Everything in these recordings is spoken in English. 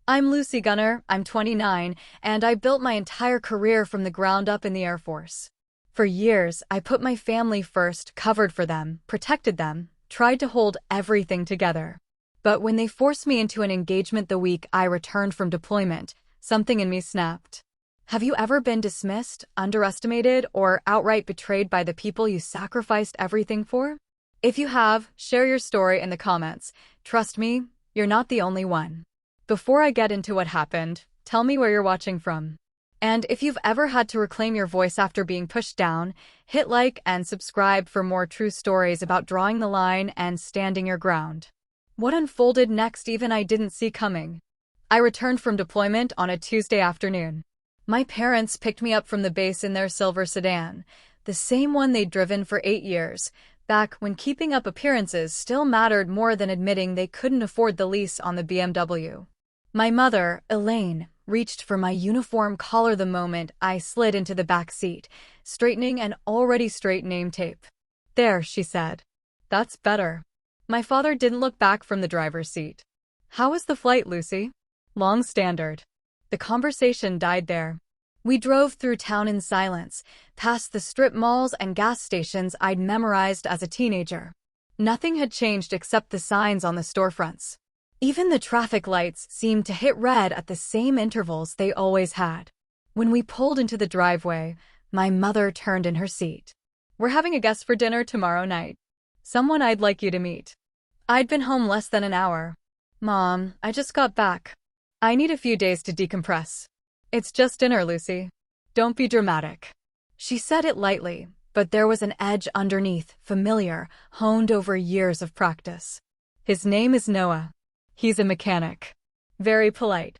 I'm Lucy Gunner, I'm 29, and I built my entire career from the ground up in the Air Force. For years, I put my family first, covered for them, protected them, tried to hold everything together. But when they forced me into an engagement the week I returned from deployment, something in me snapped. Have you ever been dismissed, underestimated, or outright betrayed by the people you sacrificed everything for? If you have, share your story in the comments. Trust me, you're not the only one. Before I get into what happened, tell me where you're watching from. And if you've ever had to reclaim your voice after being pushed down, hit like and subscribe for more true stories about drawing the line and standing your ground. What unfolded next even I didn't see coming. I returned from deployment on a Tuesday afternoon. My parents picked me up from the base in their silver sedan, the same one they'd driven for 8 years, back when keeping up appearances still mattered more than admitting they couldn't afford the lease on the BMW. My mother, Elaine, reached for my uniform collar the moment I slid into the back seat, straightening an already straight name tape. "There," she said. "That's better." My father didn't look back from the driver's seat. "How was the flight, Lucy?" "Long standard." The conversation died there. We drove through town in silence, past the strip malls and gas stations I'd memorized as a teenager. Nothing had changed except the signs on the storefronts. Even the traffic lights seemed to hit red at the same intervals they always had. When we pulled into the driveway, my mother turned in her seat. "We're having a guest for dinner tomorrow night. Someone I'd like you to meet." I'd been home less than an hour. "Mom, I just got back. I need a few days to decompress." "It's just dinner, Lucy. Don't be dramatic." She said it lightly, but there was an edge underneath, familiar, honed over years of practice. "His name is Noah. He's a mechanic. Very polite.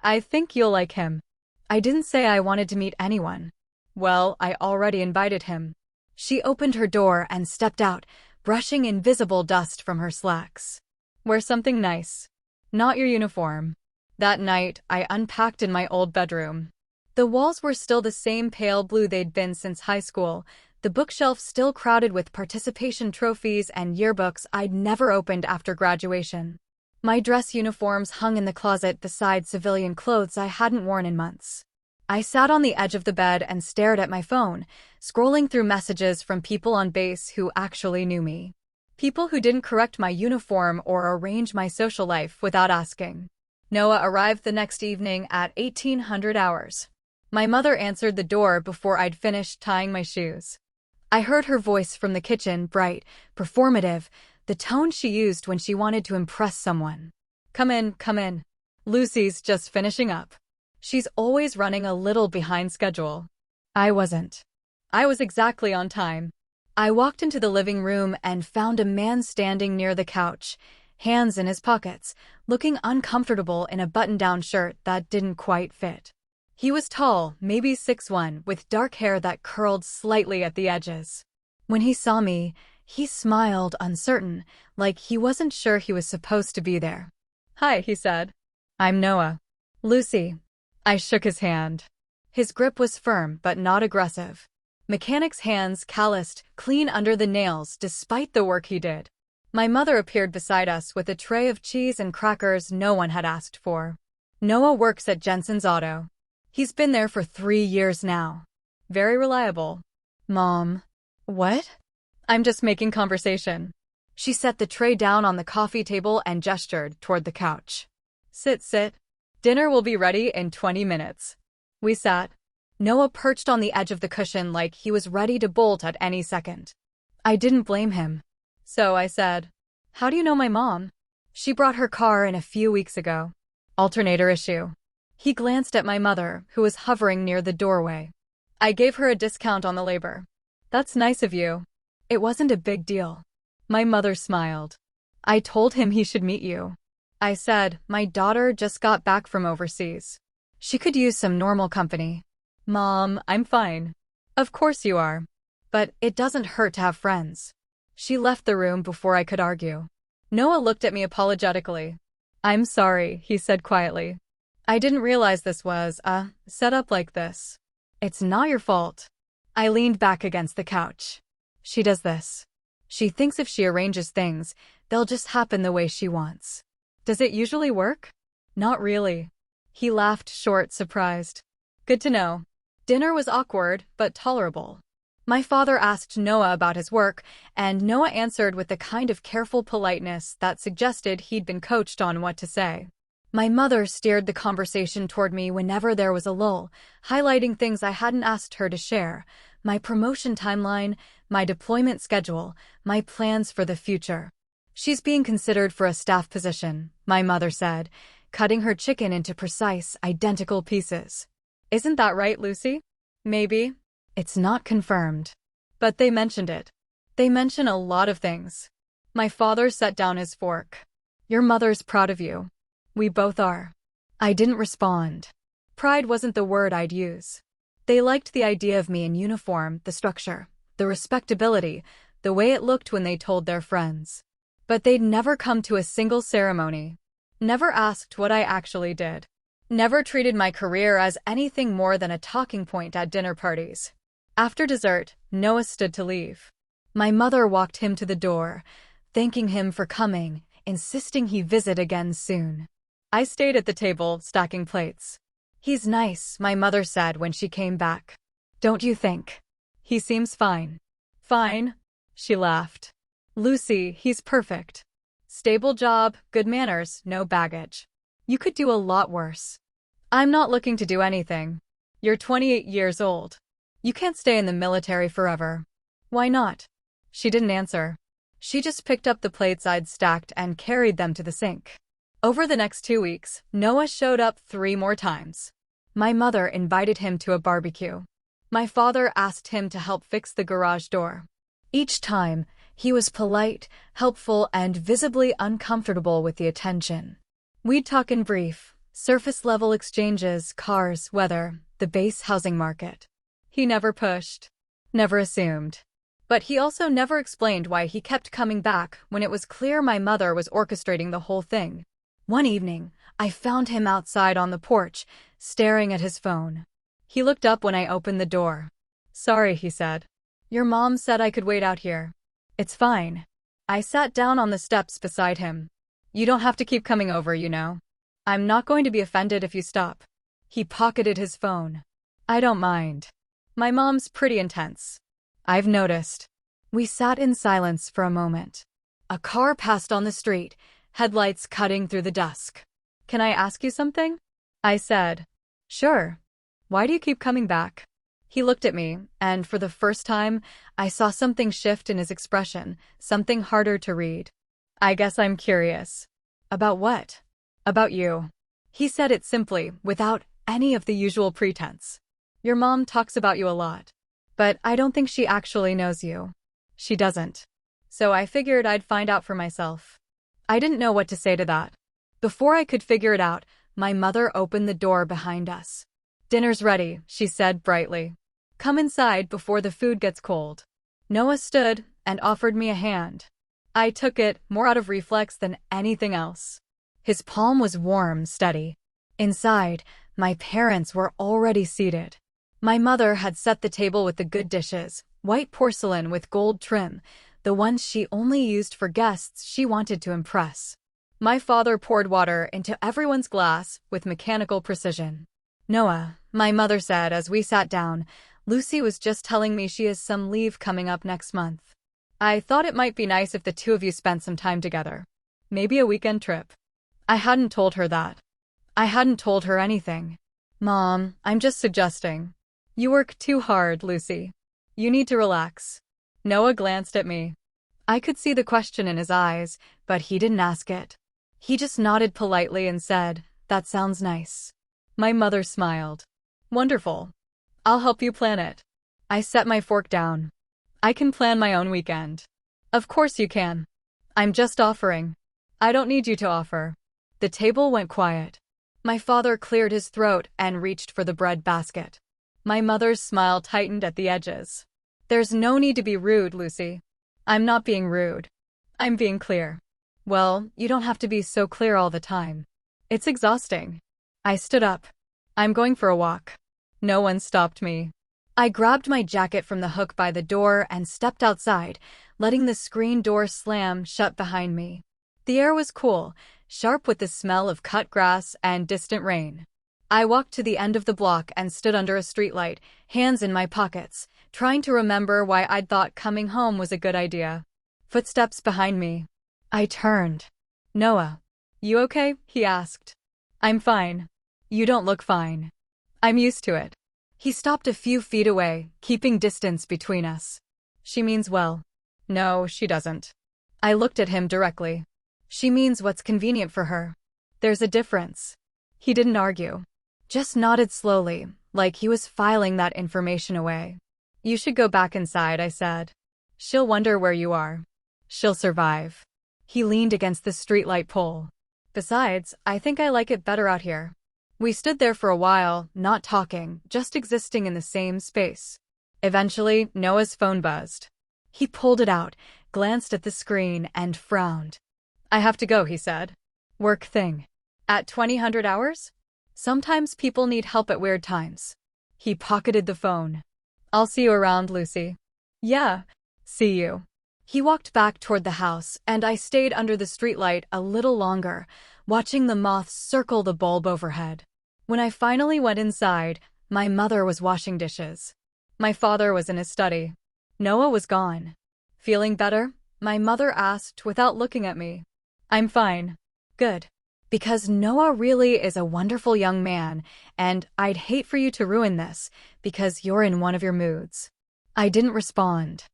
I think you'll like him." I didn't say I wanted to meet anyone. Well, I already invited him. She opened her door and stepped out, brushing invisible dust from her slacks. "Wear something nice. Not your uniform." That night, I unpacked in my old bedroom. The walls were still the same pale blue they'd been since high school, the bookshelf still crowded with participation trophies and yearbooks I'd never opened after graduation. My dress uniforms hung in the closet beside civilian clothes I hadn't worn in months. I sat on the edge of the bed and stared at my phone, scrolling through messages from people on base who actually knew me. People who didn't correct my uniform or arrange my social life without asking. Noah arrived the next evening at 1800 hours. My mother answered the door before I'd finished tying my shoes. I heard her voice from the kitchen, bright, performative, the tone she used when she wanted to impress someone. Come in, come in. Lucy's just finishing up. She's always running a little behind schedule." I wasn't. I was exactly on time. I walked into the living room and found a man standing near the couch, hands in his pockets, looking uncomfortable in a button-down shirt that didn't quite fit. He was tall, maybe 6'1", with dark hair that curled slightly at the edges. When he saw me, he smiled, uncertain, like he wasn't sure he was supposed to be there. "Hi," he said. "I'm Noah." "Lucy." I shook his hand. His grip was firm but not aggressive. Mechanic's hands calloused, clean under the nails despite the work he did. My mother appeared beside us with a tray of cheese and crackers no one had asked for. "Noah works at Jensen's Auto. He's been there for 3 years now. Very reliable." "Mom." "What?" "I'm just making conversation." She set the tray down on the coffee table and gestured toward the couch. "Sit, sit. Dinner will be ready in 20 minutes. We sat. Noah perched on the edge of the cushion like he was ready to bolt at any second. I didn't blame him. So I said, "How do you know my mom?" "She brought her car in a few weeks ago. Alternator issue." He glanced at my mother, who was hovering near the doorway. "I gave her a discount on the labor." "That's nice of you." "It wasn't a big deal." My mother smiled. "I told him he should meet you." I said, "My daughter just got back from overseas. She could use some normal company." "Mom, I'm fine." "Of course you are. But it doesn't hurt to have friends." She left the room before I could argue. Noah looked at me apologetically. "I'm sorry," he said quietly. "I didn't realize this was, set up like this." "It's not your fault." I leaned back against the couch. "She does this. She thinks if she arranges things, they'll just happen the way she wants." "Does it usually work?" Not really. He laughed short, surprised. Good to know. Dinner was awkward, but tolerable. My father asked Noah about his work, and Noah answered with the kind of careful politeness that suggested he'd been coached on what to say. My mother steered the conversation toward me whenever there was a lull, highlighting things I hadn't asked her to share: my promotion timeline, my deployment schedule, my plans for the future. She's being considered for a staff position, my mother said, cutting her chicken into precise, identical pieces. Isn't that right, Lucy? Maybe. It's not confirmed. But they mentioned it. They mention a lot of things. My father set down his fork. Your mother's proud of you. We both are. I didn't respond. Pride wasn't the word I'd use. They liked the idea of me in uniform, the structure, the respectability, the way it looked when they told their friends. But they'd never come to a single ceremony. Never asked what I actually did. Never treated my career as anything more than a talking point at dinner parties. After dessert, Noah stood to leave. My mother walked him to the door, thanking him for coming, insisting he visit again soon. I stayed at the table, stacking plates. He's nice, my mother said when she came back. Don't you think? He seems fine. Fine? She laughed. Lucy, he's perfect. Stable job, good manners, no baggage. You could do a lot worse. I'm not looking to do anything. You're 28 years old. You can't stay in the military forever. Why not? She didn't answer. She just picked up the plates I'd stacked and carried them to the sink. Over the next 2 weeks, Noah showed up 3 more times. My mother invited him to a barbecue. My father asked him to help fix the garage door. Each time, he was polite, helpful, and visibly uncomfortable with the attention. We'd talk in brief, surface-level exchanges, cars, weather, the base housing market. He never pushed, never assumed. But he also never explained why he kept coming back when it was clear my mother was orchestrating the whole thing. One evening, I found him outside on the porch, staring at his phone. He looked up when I opened the door. Sorry, he said. Your mom said I could wait out here. It's fine. I sat down on the steps beside him. You don't have to keep coming over, you know. I'm not going to be offended if you stop. He pocketed his phone. I don't mind. My mom's pretty intense. I've noticed. We sat in silence for a moment. A car passed on the street, headlights cutting through the dusk. Can I ask you something? I said. Sure. Why do you keep coming back? He looked at me, and for the first time, I saw something shift in his expression, something harder to read. I guess I'm curious. About what? About you. He said it simply, without any of the usual pretense. Your mom talks about you a lot. But I don't think she actually knows you. She doesn't. So I figured I'd find out for myself. I didn't know what to say to that. Before I could figure it out, my mother opened the door behind us. Dinner's ready, she said brightly. Come inside before the food gets cold. Noah stood and offered me a hand. I took it, more out of reflex than anything else. His palm was warm, steady. Inside, my parents were already seated. My mother had set the table with the good dishes, white porcelain with gold trim, the ones she only used for guests she wanted to impress. My father poured water into everyone's glass with mechanical precision. Noah, my mother said as we sat down, Lucy was just telling me she has some leave coming up next month. I thought it might be nice if the two of you spent some time together. Maybe a weekend trip. I hadn't told her that. I hadn't told her anything. Mom, I'm just suggesting. You work too hard, Lucy. You need to relax. Noah glanced at me. I could see the question in his eyes, but he didn't ask it. He just nodded politely and said, That sounds nice. My mother smiled. Wonderful. I'll help you plan it. I set my fork down. I can plan my own weekend. Of course you can. I'm just offering. I don't need you to offer. The table went quiet. My father cleared his throat and reached for the bread basket. My mother's smile tightened at the edges. There's no need to be rude, Lucy. I'm not being rude. I'm being clear. Well, you don't have to be so clear all the time. It's exhausting. I stood up. I'm going for a walk. No one stopped me. I grabbed my jacket from the hook by the door and stepped outside, letting the screen door slam shut behind me. The air was cool, sharp with the smell of cut grass and distant rain. I walked to the end of the block and stood under a streetlight, hands in my pockets, trying to remember why I'd thought coming home was a good idea. Footsteps behind me. I turned. Noah. You okay? He asked. I'm fine. You don't look fine. I'm used to it. He stopped a few feet away, keeping distance between us. She means well. No, she doesn't. I looked at him directly. She means what's convenient for her. There's a difference. He didn't argue. Just nodded slowly, like he was filing that information away. You should go back inside, I said. She'll wonder where you are. She'll survive. He leaned against the streetlight pole. Besides, I think I like it better out here. We stood there for a while, not talking, just existing in the same space. Eventually, Noah's phone buzzed. He pulled it out, glanced at the screen, and frowned. I have to go, he said. Work thing. At 2000 hours? Sometimes people need help at weird times. He pocketed the phone. I'll see you around, Lucy. Yeah, see you. He walked back toward the house, and I stayed under the streetlight a little longer, watching the moths circle the bulb overhead. When I finally went inside, my mother was washing dishes. My father was in his study. Noah was gone. Feeling better? My mother asked without looking at me. I'm fine. Good. Because Noah really is a wonderful young man, and I'd hate for you to ruin this, because you're in one of your moods. I didn't respond.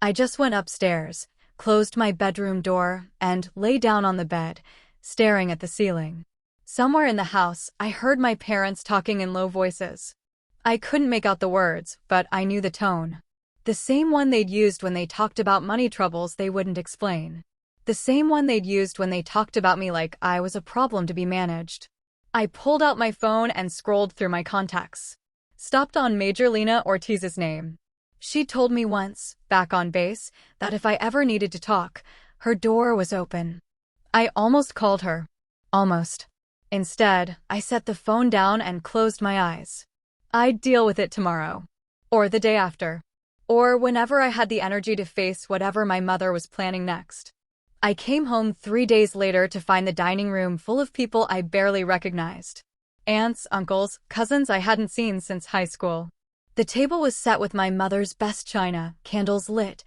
I just went upstairs, closed my bedroom door, and lay down on the bed, staring at the ceiling. Somewhere in the house, I heard my parents talking in low voices. I couldn't make out the words, but I knew the tone. The same one they'd used when they talked about money troubles they wouldn't explain. The same one they'd used when they talked about me like I was a problem to be managed. I pulled out my phone and scrolled through my contacts. Stopped on Major Lena Ortiz's name. She told me once, back on base, that if I ever needed to talk, her door was open. I almost called her. Almost. Instead, I set the phone down and closed my eyes. I'd deal with it tomorrow. Or the day after. Or whenever I had the energy to face whatever my mother was planning next. I came home 3 days later to find the dining room full of people I barely recognized. Aunts, uncles, cousins I hadn't seen since high school. The table was set with my mother's best china, candles lit,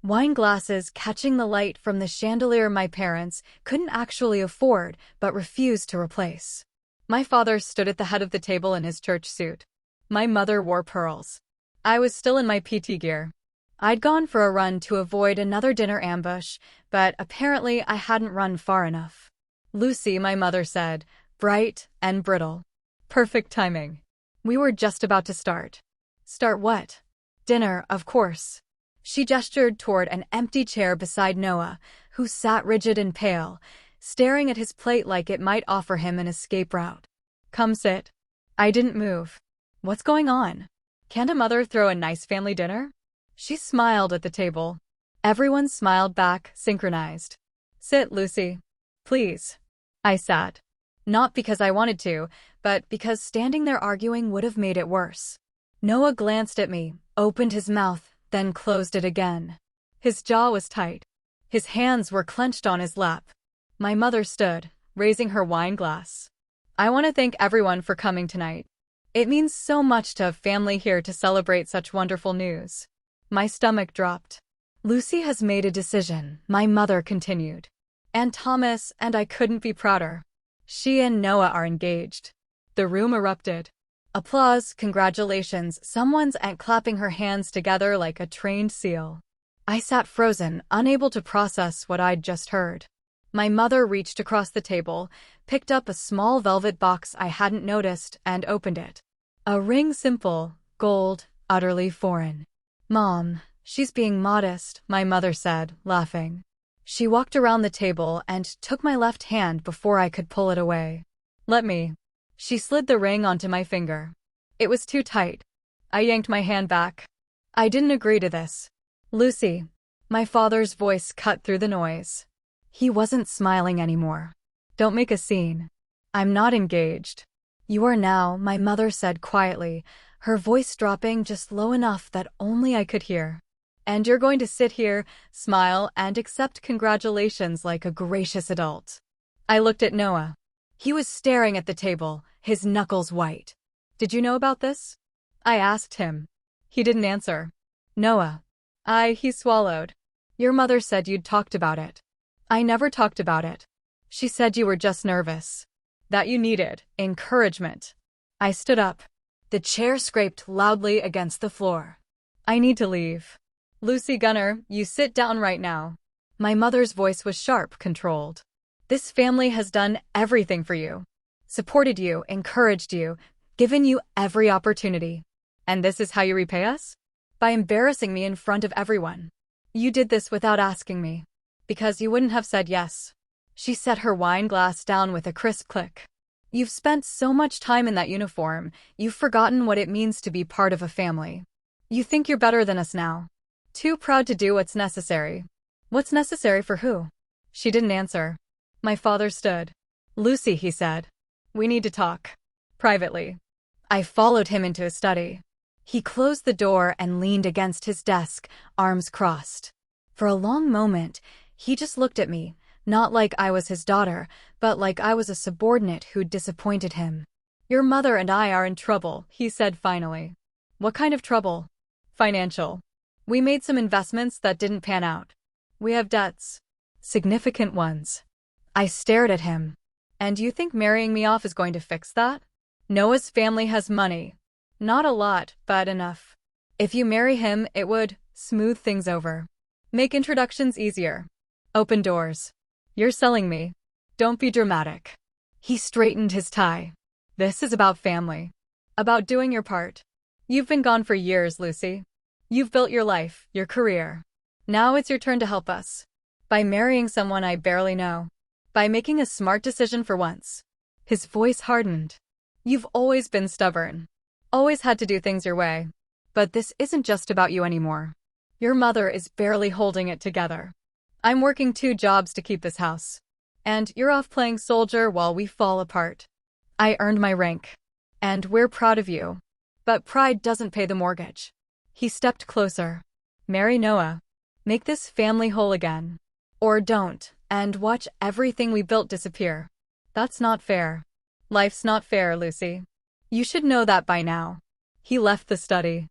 wine glasses catching the light from the chandelier my parents couldn't actually afford but refused to replace. My father stood at the head of the table in his church suit. My mother wore pearls. I was still in my PT gear. I'd gone for a run to avoid another dinner ambush, but apparently I hadn't run far enough. Lucy, my mother said, bright and brittle. Perfect timing. We were just about to start. Start what? Dinner, of course. She gestured toward an empty chair beside Noah, who sat rigid and pale, staring at his plate like it might offer him an escape route. Come sit. I didn't move. What's going on? Can't a mother throw a nice family dinner? She smiled at the table. Everyone smiled back, synchronized. Sit, Lucy. Please. I sat. Not because I wanted to, but because standing there arguing would have made it worse. Noah glanced at me, opened his mouth, then closed it again. His jaw was tight. His hands were clenched on his lap. My mother stood, raising her wine glass. I want to thank everyone for coming tonight. It means so much to have family here to celebrate such wonderful news. My stomach dropped. Lucy has made a decision, my mother continued. Aunt Thomas and I couldn't be prouder. She and Noah are engaged. The room erupted. Applause, congratulations, someone's aunt clapping her hands together like a trained seal. I sat frozen, unable to process what I'd just heard. My mother reached across the table, picked up a small velvet box I hadn't noticed, and opened it. A ring, simple, gold, utterly foreign. Mom, she's being modest, my mother said, laughing. She walked around the table and took my left hand before I could pull it away. Let me. She slid the ring onto my finger. It was too tight. I yanked my hand back. I didn't agree to this. Lucy. My father's voice cut through the noise. He wasn't smiling anymore. Don't make a scene. I'm not engaged. You are now, my mother said quietly, her voice dropping just low enough that only I could hear. And you're going to sit here, smile, and accept congratulations like a gracious adult. I looked at Noah. He was staring at the table, his knuckles white. Did you know about this? I asked him. He didn't answer. Noah. He swallowed. Your mother said you'd talked about it. I never talked about it. She said you were just nervous. That you needed encouragement. I stood up. The chair scraped loudly against the floor. I need to leave. Lucy Gunner, you sit down right now. My mother's voice was sharp, controlled. This family has done everything for you. Supported you, encouraged you, given you every opportunity. And this is how you repay us? By embarrassing me in front of everyone. You did this without asking me. Because you wouldn't have said yes. She set her wine glass down with a crisp click. You've spent so much time in that uniform, you've forgotten what it means to be part of a family. You think you're better than us now. Too proud to do what's necessary. What's necessary for who? She didn't answer. My father stood. Lucy, he said. We need to talk. Privately. I followed him into his study. He closed the door and leaned against his desk, arms crossed. For a long moment, he just looked at me, not like I was his daughter, but like I was a subordinate who'd disappointed him. Your mother and I are in trouble, he said finally. What kind of trouble? Financial. We made some investments that didn't pan out. We have debts. Significant ones. I stared at him. And you think marrying me off is going to fix that? Noah's family has money. Not a lot, but enough. If you marry him, it would smooth things over. Make introductions easier. Open doors. You're selling me. Don't be dramatic. He straightened his tie. This is about family. About doing your part. You've been gone for years, Lucy. You've built your life, your career. Now it's your turn to help us. By marrying someone I barely know. By making a smart decision for once. His voice hardened. You've always been stubborn. Always had to do things your way. But this isn't just about you anymore. Your mother is barely holding it together. I'm working 2 jobs to keep this house. And you're off playing soldier while we fall apart. I earned my rank. And we're proud of you. But pride doesn't pay the mortgage. He stepped closer. Marry Noah. Make this family whole again. Or don't, and watch everything we built disappear. That's not fair. Life's not fair, Lucy. You should know that by now. He left the study.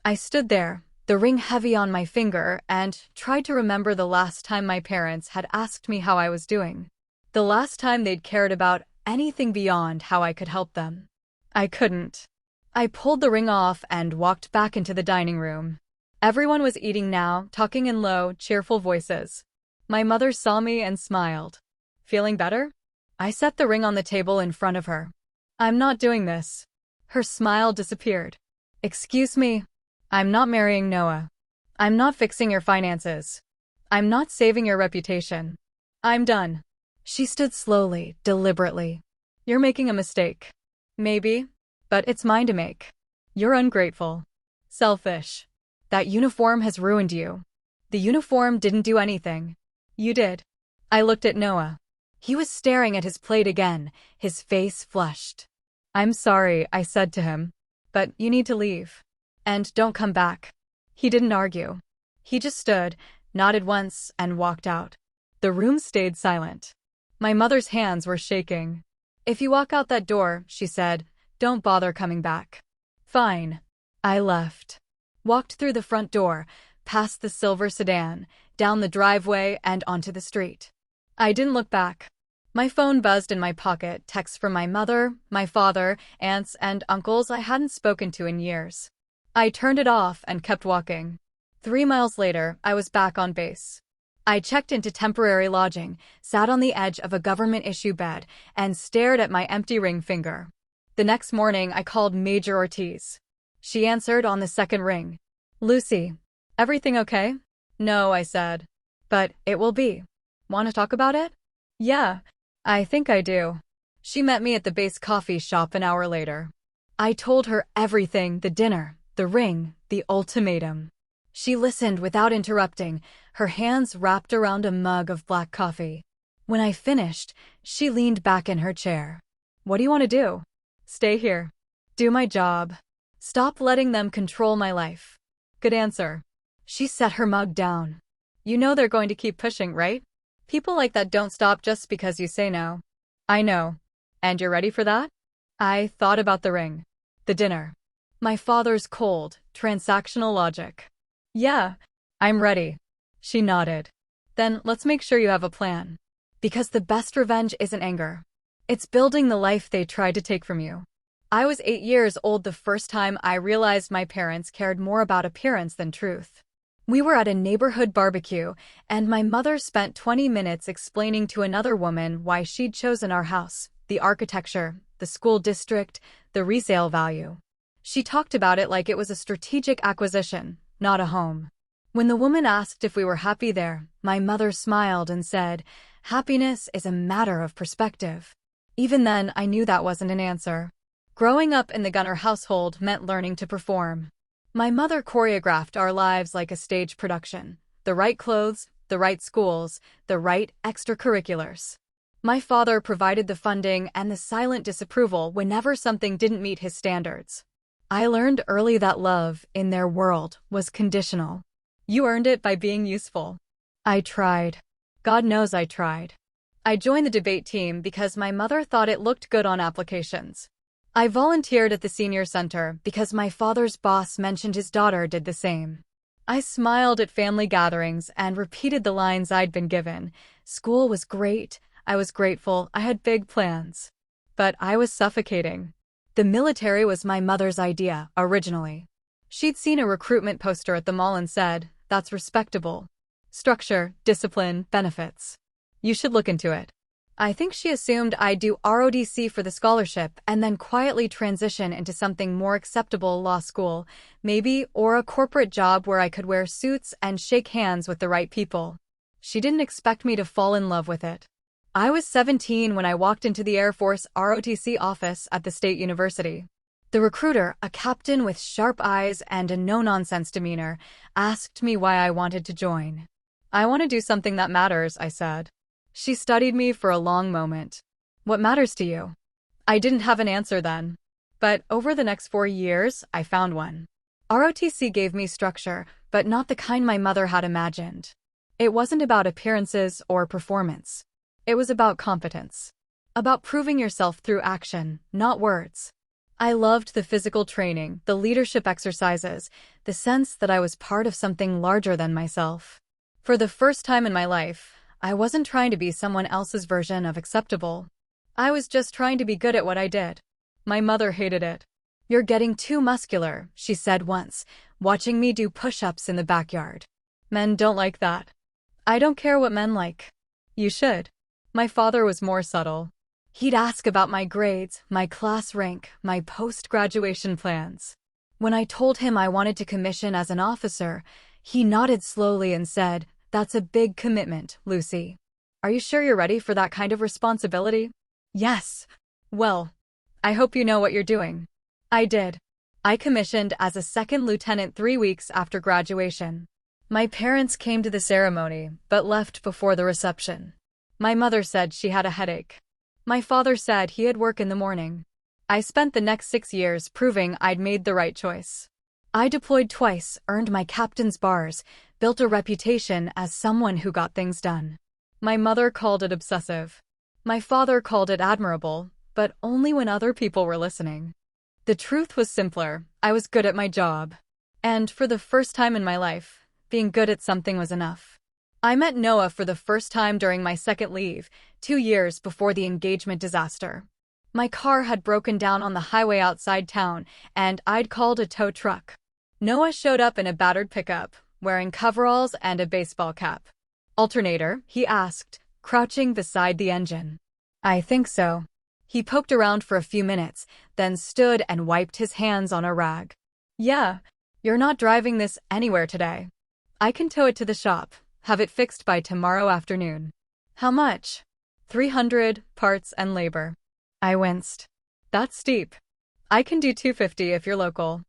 I stood there, the ring heavy on my finger, and tried to remember the last time my parents had asked me how I was doing. The last time they'd cared about anything beyond how I could help them. I couldn't. I pulled the ring off and walked back into the dining room. Everyone was eating now, talking in low, cheerful voices. My mother saw me and smiled. Feeling better? I set the ring on the table in front of her. I'm not doing this. Her smile disappeared. Excuse me. I'm not marrying Noah. I'm not fixing your finances. I'm not saving your reputation. I'm done. She stood slowly, deliberately. You're making a mistake. Maybe, but it's mine to make. You're ungrateful. Selfish. That uniform has ruined you. The uniform didn't do anything. You did. I looked at Noah. He was staring at his plate again, his face flushed. I'm sorry, I said to him. But you need to leave. And don't come back. He didn't argue. He just stood, nodded once, and walked out. The room stayed silent. My mother's hands were shaking. If you walk out that door, she said, don't bother coming back. Fine. I left. Walked through the front door, past the silver sedan, down the driveway, and onto the street. I didn't look back. My phone buzzed in my pocket, texts from my mother, my father, aunts, and uncles I hadn't spoken to in years. I turned it off and kept walking. 3 miles later, I was back on base. I checked into temporary lodging, sat on the edge of a government-issue bed, and stared at my empty ring finger. The next morning, I called Major Ortiz. She answered on the second ring. Lucy, everything okay? No, I said. But it will be. Want to talk about it? Yeah, I think I do. She met me at the base coffee shop an hour later. I told her everything, the dinner, the ring, the ultimatum. She listened without interrupting, her hands wrapped around a mug of black coffee. When I finished, she leaned back in her chair. What do you want to do? Stay here. Do my job. Stop letting them control my life. Good answer. She set her mug down. You know they're going to keep pushing, right? People like that don't stop just because you say no. I know. And you're ready for that? I thought about the ring. The dinner. My father's cold, transactional logic. Yeah, I'm ready. She nodded. Then let's make sure you have a plan. Because the best revenge isn't anger. It's building the life they tried to take from you. I was 8 years old the first time I realized my parents cared more about appearance than truth. We were at a neighborhood barbecue, and my mother spent 20 minutes explaining to another woman why she'd chosen our house, the architecture, the school district, the resale value. She talked about it like it was a strategic acquisition, not a home. When the woman asked if we were happy there, my mother smiled and said, "Happiness is a matter of perspective." Even then, I knew that wasn't an answer. Growing up in the Gunner household meant learning to perform. My mother choreographed our lives like a stage production. The right clothes, the right schools, the right extracurriculars. My father provided the funding and the silent disapproval whenever something didn't meet his standards. I learned early that love, in their world, was conditional. You earned it by being useful. I tried. God knows I tried. I joined the debate team because my mother thought it looked good on applications. I volunteered at the senior center because my father's boss mentioned his daughter did the same. I smiled at family gatherings and repeated the lines I'd been given. School was great, I was grateful, I had big plans. But I was suffocating. The military was my mother's idea, originally. She'd seen a recruitment poster at the mall and said, "That's respectable. Structure, discipline, benefits. You should look into it." I think she assumed I'd do ROTC for the scholarship and then quietly transition into something more acceptable, law school, maybe, or a corporate job where I could wear suits and shake hands with the right people. She didn't expect me to fall in love with it. I was 17 when I walked into the Air Force ROTC office at the State University. The recruiter, a captain with sharp eyes and a no-nonsense demeanor, asked me why I wanted to join. "I want to do something that matters," I said. She studied me for a long moment. "What matters to you?" I didn't have an answer then. But over the next 4 years, I found one. ROTC gave me structure, but not the kind my mother had imagined. It wasn't about appearances or performance. It was about competence. About proving yourself through action, not words. I loved the physical training, the leadership exercises, the sense that I was part of something larger than myself. For the first time in my life, I wasn't trying to be someone else's version of acceptable. I was just trying to be good at what I did. My mother hated it. "You're getting too muscular," she said once, watching me do push-ups in the backyard. "Men don't like that." "I don't care what men like." "You should." My father was more subtle. He'd ask about my grades, my class rank, my post-graduation plans. When I told him I wanted to commission as an officer, he nodded slowly and said, "That's a big commitment, Lucy. Are you sure you're ready for that kind of responsibility?" "Yes." "Well, I hope you know what you're doing." I did. I commissioned as a second lieutenant 3 weeks after graduation. My parents came to the ceremony, but left before the reception. My mother said she had a headache. My father said he had work in the morning. I spent the next 6 years proving I'd made the right choice. I deployed twice, earned my captain's bars, built a reputation as someone who got things done. My mother called it obsessive. My father called it admirable, but only when other people were listening. The truth was simpler. I was good at my job. And for the first time in my life, being good at something was enough. I met Noah for the first time during my second leave, 2 years before the engagement disaster. My car had broken down on the highway outside town, and I'd called a tow truck. Noah showed up in a battered pickup, wearing coveralls and a baseball cap. "Alternator?" he asked, crouching beside the engine. "I think so." He poked around for a few minutes, then stood and wiped his hands on a rag. "Yeah, you're not driving this anywhere today. I can tow it to the shop. Have it fixed by tomorrow afternoon." "How much?" "300, parts and labor." I winced. "That's steep." "I can do 250 if you're local."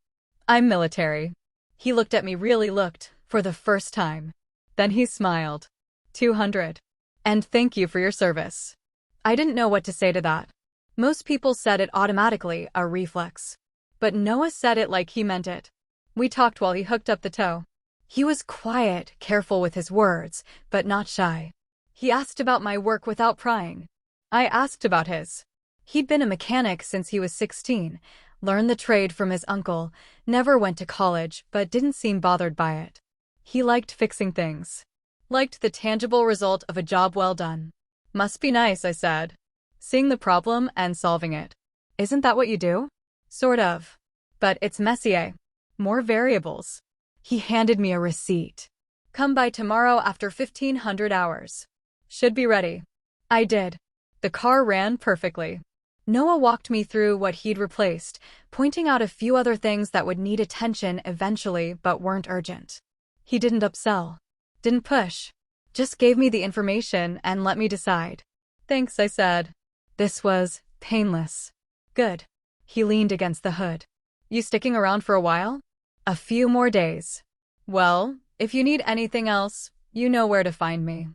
"I'm military." He looked at me, really looked, for the first time. Then he smiled. 200. "And thank you for your service." I didn't know what to say to that. Most people said it automatically, a reflex. But Noah said it like he meant it. We talked while he hooked up the tow. He was quiet, careful with his words, but not shy. He asked about my work without prying. I asked about his. He'd been a mechanic since he was 16, learned the trade from his uncle, never went to college but didn't seem bothered by it. He liked fixing things. Liked the tangible result of a job well done. Must be nice, I said. Seeing the problem and solving it. Isn't that what you do? Sort of. But it's messier. More variables. He handed me a receipt. Come by tomorrow after 1500 hours. Should be ready. I did. The car ran perfectly. Noah walked me through what he'd replaced, pointing out a few other things that would need attention eventually but weren't urgent. He didn't upsell. Didn't push. Just gave me the information and let me decide. Thanks, I said. This was painless. Good. He leaned against the hood. You sticking around for a while? A few more days. Well, if you need anything else, you know where to find me.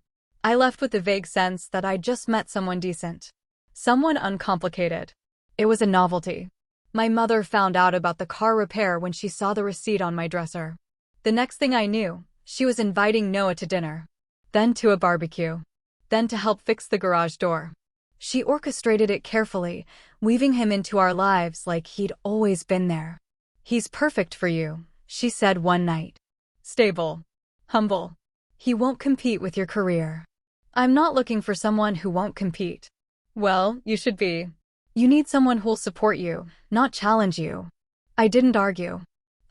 I left with the vague sense that I'd just met someone decent. Someone uncomplicated. It was a novelty. My mother found out about the car repair when she saw the receipt on my dresser. The next thing I knew, she was inviting Noah to dinner. Then to a barbecue. Then to help fix the garage door. She orchestrated it carefully, weaving him into our lives like he'd always been there. He's perfect for you, she said one night. Stable. Humble. He won't compete with your career. I'm not looking for someone who won't compete. Well, you should be. You need someone who'll support you, not challenge you. I didn't argue.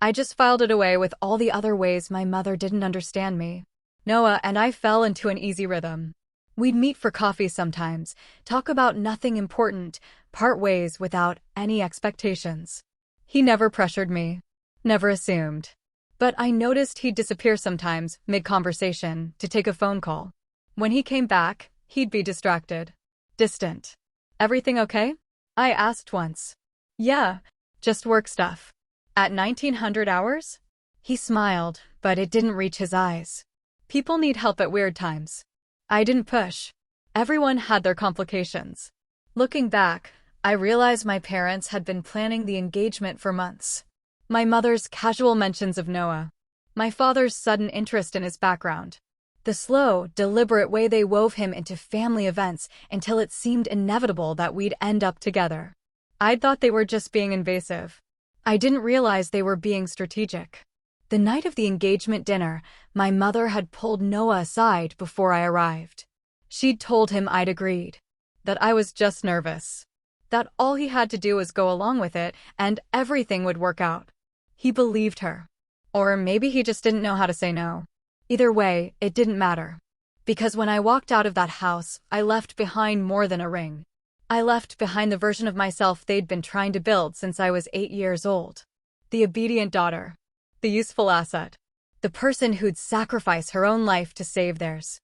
I just filed it away with all the other ways my mother didn't understand me. Noah and I fell into an easy rhythm. We'd meet for coffee sometimes, talk about nothing important, part ways without any expectations. He never pressured me. Never assumed. But I noticed he'd disappear sometimes, mid-conversation, to take a phone call. When he came back, he'd be distracted. Distant. Everything okay? I asked once. Yeah, just work stuff. At 1900 hours? He smiled, but it didn't reach his eyes. People need help at weird times. I didn't push. Everyone had their complications. Looking back, I realized my parents had been planning the engagement for months. My mother's casual mentions of Noah. My father's sudden interest in his background. The slow, deliberate way they wove him into family events until it seemed inevitable that we'd end up together. I'd thought they were just being invasive. I didn't realize they were being strategic. The night of the engagement dinner, my mother had pulled Noah aside before I arrived. She'd told him I'd agreed. That I was just nervous. That all he had to do was go along with it and everything would work out. He believed her. Or maybe he just didn't know how to say no. Either way, it didn't matter. Because when I walked out of that house, I left behind more than a ring. I left behind the version of myself they'd been trying to build since I was 8 years old. The obedient daughter. The useful asset. The person who'd sacrifice her own life to save theirs.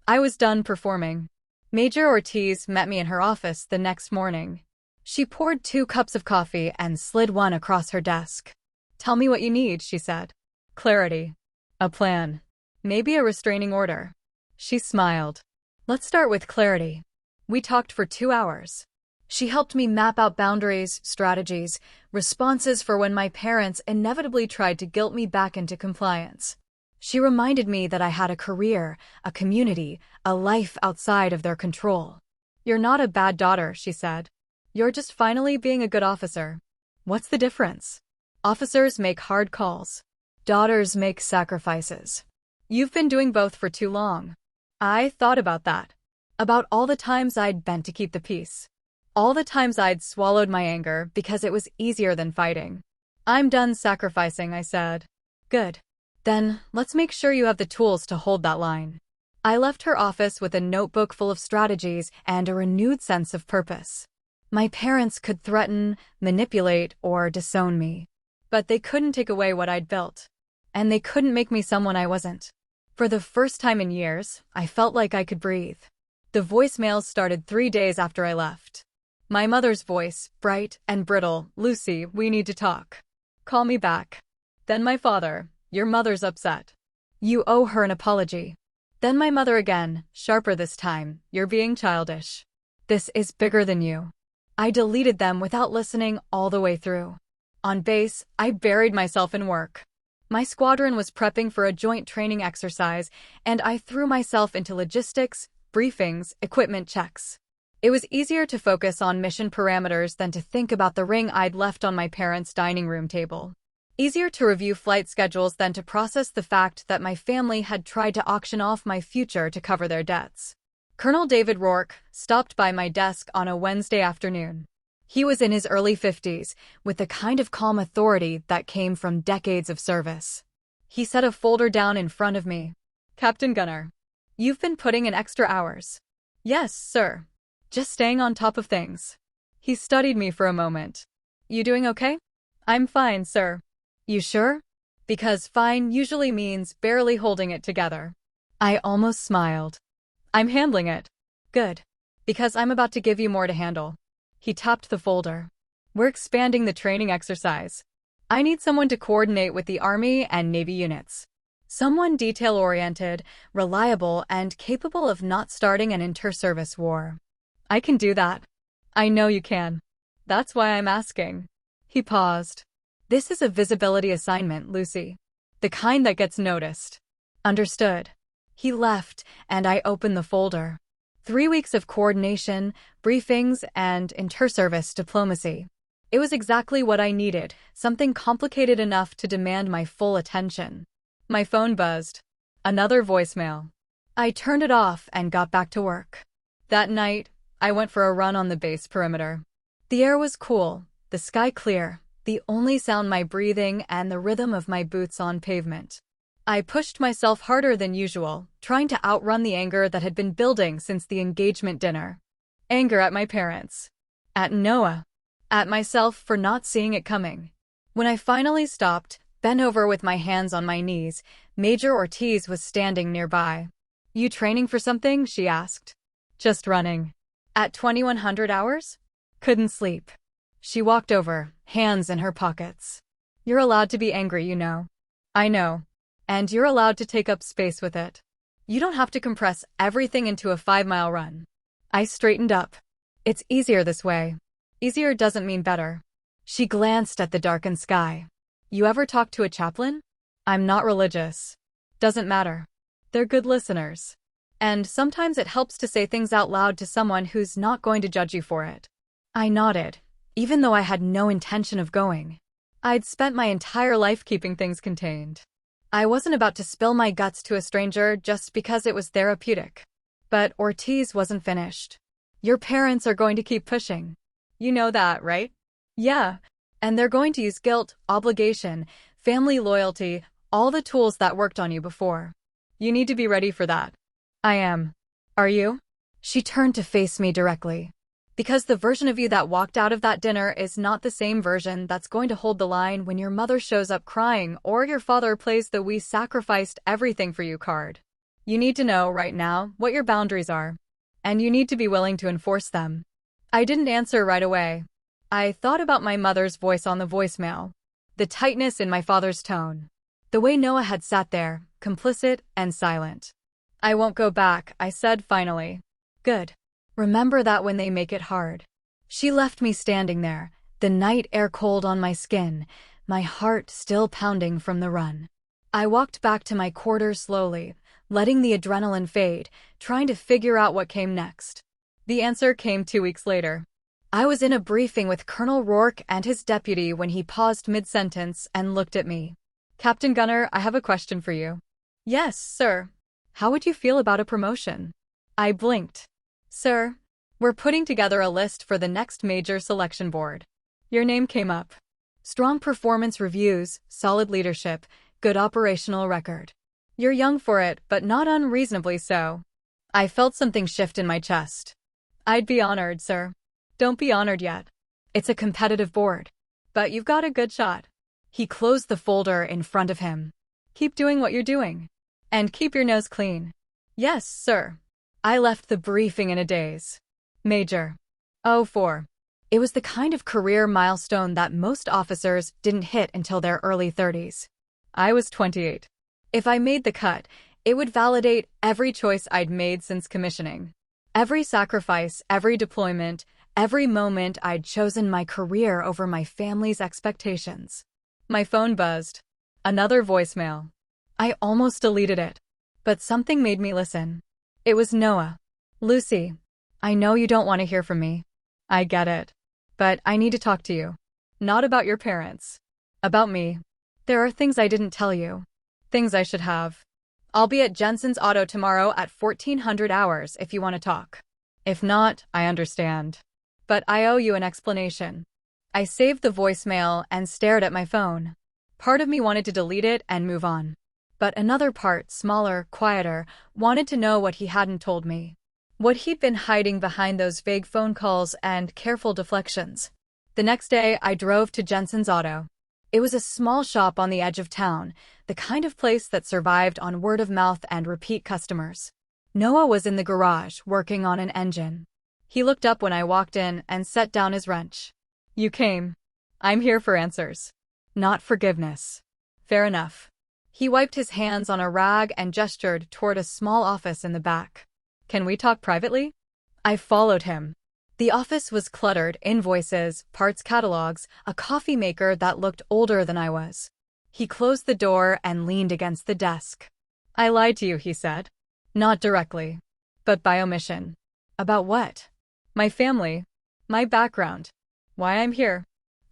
I was done performing. Major Ortiz met me in her office the next morning. She poured 2 cups of coffee and slid one across her desk. Tell me what you need, she said. Clarity. A plan. Maybe a restraining order. She smiled. Let's start with clarity. We talked for 2 hours. She helped me map out boundaries, strategies, responses for when my parents inevitably tried to guilt me back into compliance. She reminded me that I had a career, a community, a life outside of their control. You're not a bad daughter, she said. You're just finally being a good officer. What's the difference? Officers make hard calls. Daughters make sacrifices. You've been doing both for too long. I thought about that. About all the times I'd bent to keep the peace. All the times I'd swallowed my anger because it was easier than fighting. I'm done sacrificing, I said. Good. Then, let's make sure you have the tools to hold that line. I left her office with a notebook full of strategies and a renewed sense of purpose. My parents could threaten, manipulate, or disown me. But they couldn't take away what I'd built. And they couldn't make me someone I wasn't. For the first time in years, I felt like I could breathe. The voicemails started 3 days after I left. My mother's voice, bright and brittle. Lucy, we need to talk. Call me back. Then my father, your mother's upset. You owe her an apology. Then my mother again, sharper this time, you're being childish. This is bigger than you. I deleted them without listening all the way through. On base, I buried myself in work. My squadron was prepping for a joint training exercise, and I threw myself into logistics, briefings, equipment checks. It was easier to focus on mission parameters than to think about the ring I'd left on my parents' dining room table. Easier to review flight schedules than to process the fact that my family had tried to auction off my future to cover their debts. Colonel David Rourke stopped by my desk on a Wednesday afternoon. He was in his early 50s, with the kind of calm authority that came from decades of service. He set a folder down in front of me. "Captain Gunner, you've been putting in extra hours." "Yes, sir. Just staying on top of things." He studied me for a moment. "You doing okay?" "I'm fine, sir." "You sure?" Because fine usually means barely holding it together. I almost smiled. "I'm handling it." "Good. Because I'm about to give you more to handle." He tapped the folder. "We're expanding the training exercise. I need someone to coordinate with the Army and Navy units. Someone detail-oriented, reliable, and capable of not starting an inter-service war." "I can do that." "I know you can. That's why I'm asking." He paused. "This is a visibility assignment, Lucy. The kind that gets noticed." "Understood." He left, and I opened the folder. 3 weeks of coordination, briefings, and inter-service diplomacy. It was exactly what I needed, something complicated enough to demand my full attention. My phone buzzed. Another voicemail. I turned it off and got back to work. That night, I went for a run on the base perimeter. The air was cool, the sky clear, the only sound my breathing and the rhythm of my boots on pavement. I pushed myself harder than usual, trying to outrun the anger that had been building since the engagement dinner. Anger at my parents. At Noah. At myself for not seeing it coming. When I finally stopped, bent over with my hands on my knees, Major Ortiz was standing nearby. "You training for something?" she asked. "Just running." "At 2100 hours?" "Couldn't sleep." She walked over, hands in her pockets. "You're allowed to be angry, you know." "I know. And you're allowed to take up space with it. You don't have to compress everything into a 5-mile run." I straightened up. "It's easier this way." "Easier doesn't mean better." She glanced at the darkened sky. "You ever talk to a chaplain?" "I'm not religious." "Doesn't matter. They're good listeners. And sometimes it helps to say things out loud to someone who's not going to judge you for it." I nodded, even though I had no intention of going. I'd spent my entire life keeping things contained. I wasn't about to spill my guts to a stranger just because it was therapeutic. But Ortiz wasn't finished. "Your parents are going to keep pushing. You know that, right?" "Yeah. And they're going to use guilt, obligation, family loyalty, all the tools that worked on you before. You need to be ready for that." "I am." "Are you?" She turned to face me directly. "Because the version of you that walked out of that dinner is not the same version that's going to hold the line when your mother shows up crying or your father plays the 'we sacrificed everything for you' card. You need to know right now what your boundaries are. And you need to be willing to enforce them." I didn't answer right away. I thought about my mother's voice on the voicemail. The tightness in my father's tone. The way Noah had sat there, complicit and silent. "I won't go back," I said finally. "Good. Remember that when they make it hard." She left me standing there, the night air cold on my skin, my heart still pounding from the run. I walked back to my quarters slowly, letting the adrenaline fade, trying to figure out what came next. The answer came 2 weeks later. I was in a briefing with Colonel Rourke and his deputy when he paused mid-sentence and looked at me. "Captain Gunner, I have a question for you." "Yes, sir." "How would you feel about a promotion?" I blinked. "Sir, we're putting together a list for the next major selection board." Your name came up. Strong performance reviews, solid leadership, good operational record. You're young for it, but not unreasonably so. I felt something shift in my chest. "I'd be honored, sir." "Don't be honored yet. It's a competitive board. But you've got a good shot." He closed the folder in front of him. "Keep doing what you're doing. And keep your nose clean." "Yes, sir." I left the briefing in a daze. Major. 04. It was the kind of career milestone that most officers didn't hit until their early 30s. I was 28. If I made the cut, it would validate every choice I'd made since commissioning. Every sacrifice, every deployment, every moment I'd chosen my career over my family's expectations. My phone buzzed. Another voicemail. I almost deleted it. But something made me listen. It was Noah. Lucy, I know you don't want to hear from me. I get it. But I need to talk to you. Not about your parents. About me. There are things I didn't tell you. Things I should have. I'll be at Jensen's Auto tomorrow at 1400 hours if you want to talk. If not, I understand. But I owe you an explanation. I saved the voicemail and stared at my phone. Part of me wanted to delete it and move on. But another part, smaller, quieter, wanted to know what he hadn't told me. What he'd been hiding behind those vague phone calls and careful deflections. The next day, I drove to Jensen's Auto. It was a small shop on the edge of town, the kind of place that survived on word of mouth and repeat customers. Noah was in the garage, working on an engine. He looked up when I walked in and set down his wrench. You came. I'm here for answers. Not forgiveness. Fair enough. He wiped his hands on a rag and gestured toward a small office in the back. Can we talk privately? I followed him. The office was cluttered, invoices, parts catalogs, a coffee maker that looked older than I was. He closed the door and leaned against the desk. I lied to you, he said. Not directly. But by omission. About what? My family. My background. Why I'm here.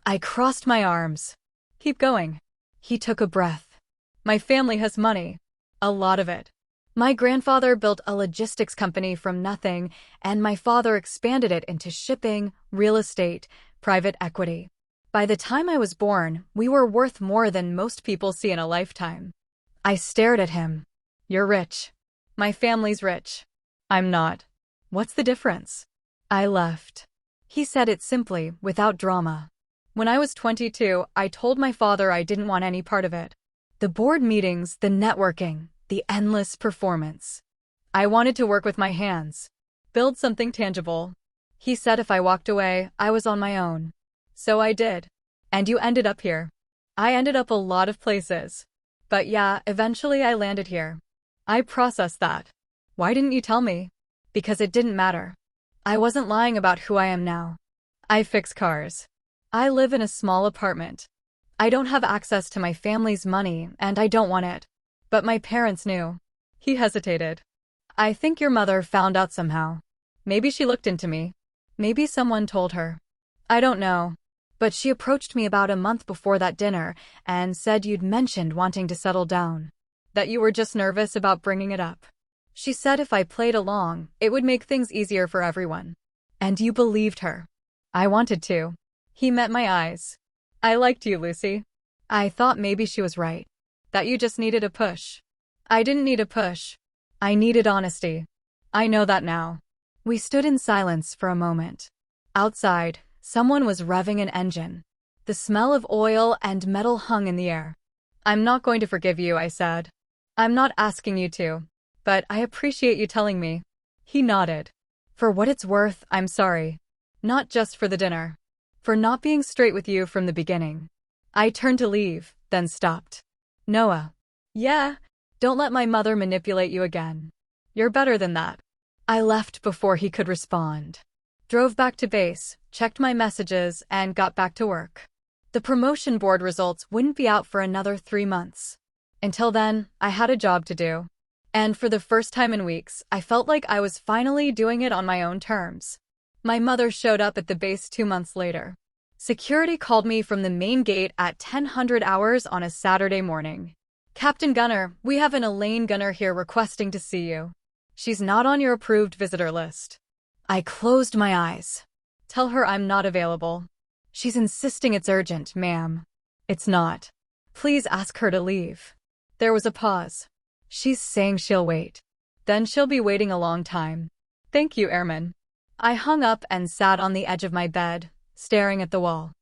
I crossed my arms. Keep going. He took a breath. My family has money. A lot of it. My grandfather built a logistics company from nothing, and my father expanded it into shipping, real estate, private equity. By the time I was born, we were worth more than most people see in a lifetime. I stared at him. You're rich. My family's rich. I'm not. What's the difference? I left. He said it simply, without drama. When I was 22, I told my father I didn't want any part of it. The board meetings, the networking, the endless performance. I wanted to work with my hands. Build something tangible. He said if I walked away, I was on my own. So I did. And you ended up here. I ended up a lot of places. But yeah, eventually I landed here. I processed that. Why didn't you tell me? Because it didn't matter. I wasn't lying about who I am now. I fix cars. I live in a small apartment. I don't have access to my family's money, and I don't want it. But my parents knew. He hesitated. I think your mother found out somehow. Maybe she looked into me. Maybe someone told her. I don't know. But she approached me about a month before that dinner and said you'd mentioned wanting to settle down. That you were just nervous about bringing it up. She said if I played along, it would make things easier for everyone. And you believed her. I wanted to. He met my eyes. I liked you, Lucy. I thought maybe she was right. That you just needed a push. I didn't need a push. I needed honesty. I know that now. We stood in silence for a moment. Outside, someone was revving an engine. The smell of oil and metal hung in the air. I'm not going to forgive you, I said. I'm not asking you to. But I appreciate you telling me. He nodded. For what it's worth, I'm sorry. Not just for the dinner. For not being straight with you from the beginning. I turned to leave, then stopped. Noah. Yeah, don't let my mother manipulate you again. You're better than that. I left before he could respond. Drove back to base, checked my messages, and got back to work. The promotion board results wouldn't be out for another 3 months. Until then, I had a job to do. And for the first time in weeks, I felt like I was finally doing it on my own terms. My mother showed up at the base 2 months later. Security called me from the main gate at 10:00 hours on a Saturday morning. Captain Gunner, we have an Elaine Gunner here requesting to see you. She's not on your approved visitor list. I closed my eyes. Tell her I'm not available. She's insisting it's urgent, ma'am. It's not. Please ask her to leave. There was a pause. She's saying she'll wait. Then she'll be waiting a long time. Thank you, Airman. I hung up and sat on the edge of my bed, staring at the wall.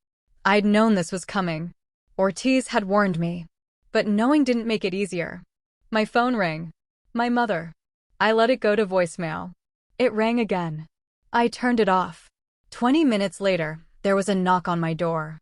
I'd known this was coming. Ortiz had warned me. But knowing didn't make it easier. My phone rang. My mother. I let it go to voicemail. It rang again. I turned it off. 20 minutes later, there was a knock on my door.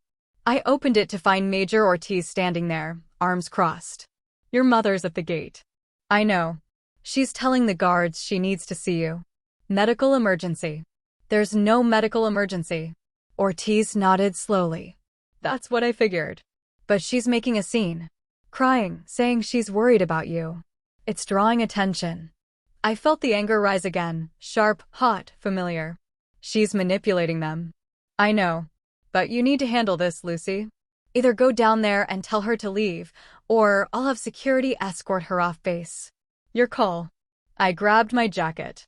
I opened it to find Major Ortiz standing there, arms crossed. Your mother's at the gate. I know. She's telling the guards she needs to see you. Medical emergency. There's no medical emergency. Ortiz nodded slowly. That's what I figured. But she's making a scene. Crying, saying she's worried about you. It's drawing attention. I felt the anger rise again, sharp, hot, familiar. She's manipulating them. I know. But you need to handle this, Lucy. Either go down there and tell her to leave, or I'll have security escort her off base. Your call. I grabbed my jacket.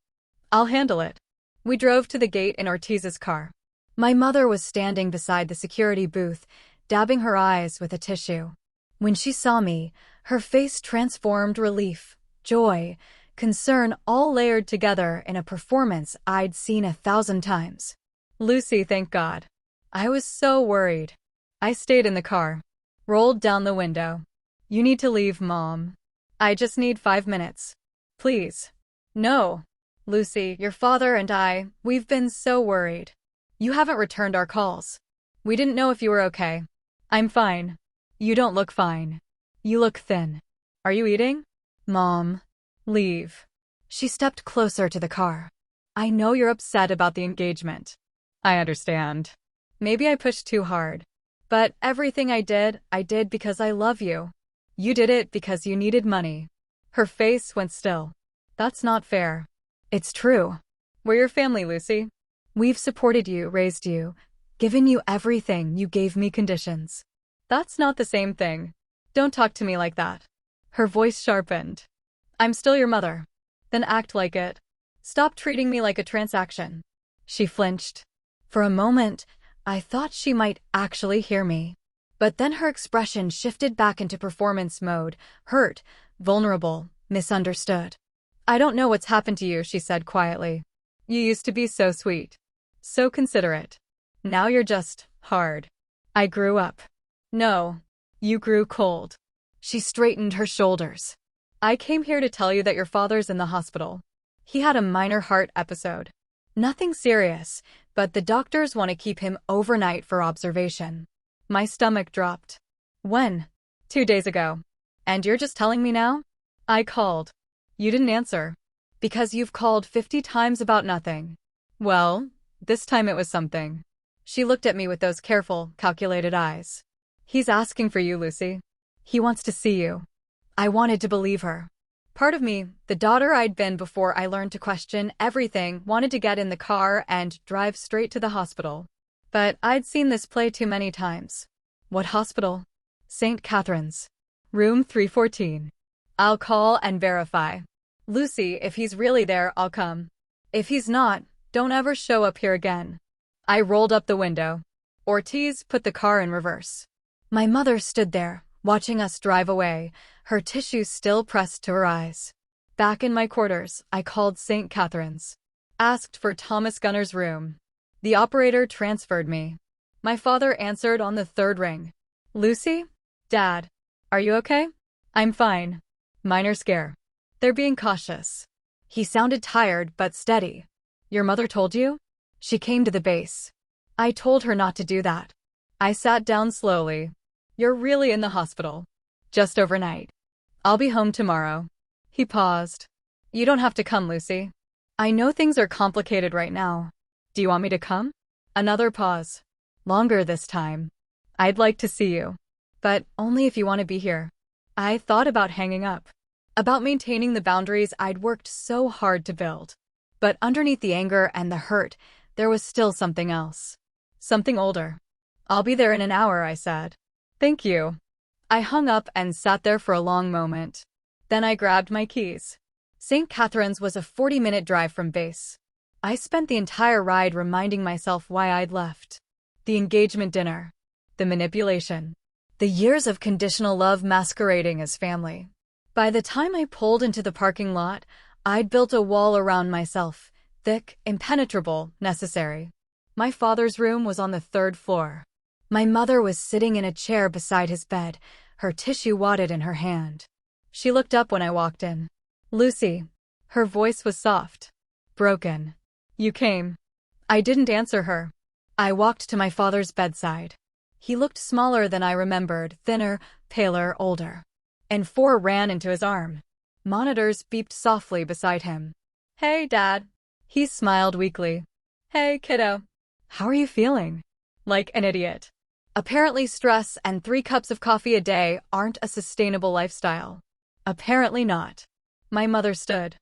I'll handle it. We drove to the gate in Ortiz's car. My mother was standing beside the security booth, dabbing her eyes with a tissue. When she saw me, her face transformed relief, joy, concern all layered together in a performance I'd seen 1,000 times. Lucy, thank God. I was so worried. I stayed in the car. Rolled down the window. You need to leave, Mom. I just need 5 minutes. Please. No. Lucy, your father and we've been so worried. You haven't returned our calls. We didn't know if you were okay. I'm fine. You don't look fine. You look thin. Are you eating? Mom. Leave. She stepped closer to the car. I know you're upset about the engagement. I understand. Maybe I pushed too hard. But everything I did because I love you. You did it because you needed money. Her face went still. That's not fair. It's true. We're your family, Lucy. We've supported you, raised you, given you everything. You gave me conditions. That's not the same thing. Don't talk to me like that. Her voice sharpened. I'm still your mother. Then act like it. Stop treating me like a transaction. She flinched. For a moment, I thought she might actually hear me. But then her expression shifted back into performance mode, hurt, vulnerable, misunderstood. I don't know what's happened to you, she said quietly. You used to be so sweet. So considerate. Now you're just hard. I grew up. No. You grew cold. She straightened her shoulders. I came here to tell you that your father's in the hospital. He had a minor heart episode. Nothing serious, but the doctors want to keep him overnight for observation. My stomach dropped. When? 2 days ago. And you're just telling me now? I called. You didn't answer. Because you've called 50 times about nothing. Well, this time it was something. She looked at me with those careful, calculated eyes. He's asking for you, Lucy. He wants to see you. I wanted to believe her. Part of me, the daughter I'd been before I learned to question everything, wanted to get in the car and drive straight to the hospital. But I'd seen this play too many times. What hospital? St. Catherine's. Room 314. I'll call and verify. Lucy, if he's really there, I'll come. If he's not, don't ever show up here again. I rolled up the window. Ortiz put the car in reverse. My mother stood there, watching us drive away, her tissue still pressed to her eyes. Back in my quarters, I called St. Catherine's. Asked for Thomas Gunner's room. The operator transferred me. My father answered on the 3rd ring. Lucy? Dad. Are you okay? I'm fine. Minor scare. They're being cautious. He sounded tired but steady. Your mother told you? She came to the base. I told her not to do that. I sat down slowly. You're really in the hospital. Just overnight. I'll be home tomorrow. He paused. You don't have to come, Lucy. I know things are complicated right now. Do you want me to come? Another pause. Longer this time. I'd like to see you. But only if you want to be here. I thought about hanging up. About maintaining the boundaries I'd worked so hard to build. But underneath the anger and the hurt, there was still something else. Something older. I'll be there in an hour, I said. Thank you. I hung up and sat there for a long moment. Then I grabbed my keys. St. Catherine's was a 40-minute drive from base. I spent the entire ride reminding myself why I'd left. The engagement dinner. The manipulation. The years of conditional love masquerading as family. By the time I pulled into the parking lot, I'd built a wall around myself, thick, impenetrable, necessary. My father's room was on the 3rd floor. My mother was sitting in a chair beside his bed, her tissue wadded in her hand. She looked up when I walked in. Lucy. Her voice was soft. Broken. You came. I didn't answer her. I walked to my father's bedside. He looked smaller than I remembered, thinner, paler, older. And 4 ran into his arm. Monitors beeped softly beside him. Hey, Dad. He smiled weakly. Hey, kiddo. How are you feeling? Like an idiot. Apparently stress and 3 cups of coffee a day aren't a sustainable lifestyle. Apparently not. My mother stood.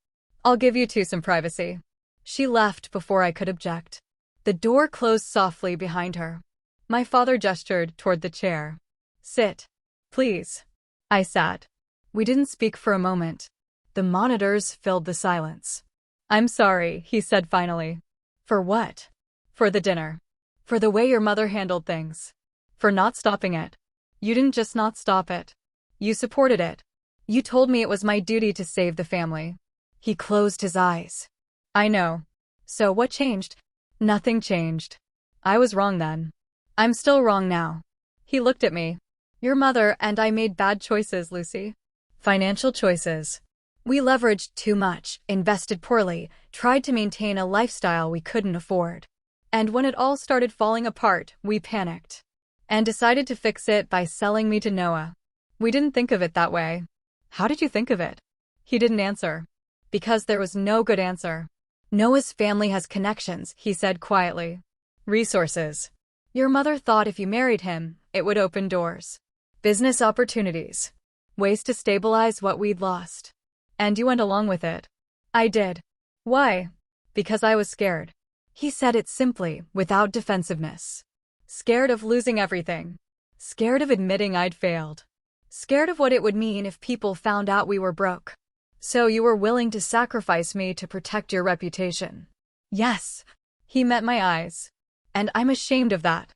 I'll give you two some privacy. She left before I could object. The door closed softly behind her. My father gestured toward the chair. Sit. Please. I sat. We didn't speak for a moment. The monitors filled the silence. I'm sorry, he said finally. For what? For the dinner. For the way your mother handled things. For not stopping it. You didn't just not stop it. You supported it. You told me it was my duty to save the family. He closed his eyes. I know. So what changed? Nothing changed. I was wrong then. I'm still wrong now. He looked at me. Your mother and I made bad choices, Lucy. Financial choices. We leveraged too much, invested poorly, tried to maintain a lifestyle we couldn't afford. And when it all started falling apart, we panicked. And decided to fix it by selling me to Noah. We didn't think of it that way. How did you think of it? He didn't answer. Because there was no good answer. Noah's family has connections, he said quietly. Resources. Your mother thought if you married him, it would open doors. Business opportunities. Ways to stabilize what we'd lost. And you went along with it. I did. Why? Because I was scared. He said it simply, without defensiveness. Scared of losing everything. Scared of admitting I'd failed. Scared of what it would mean if people found out we were broke. So you were willing to sacrifice me to protect your reputation. Yes. He met my eyes. And I'm ashamed of that.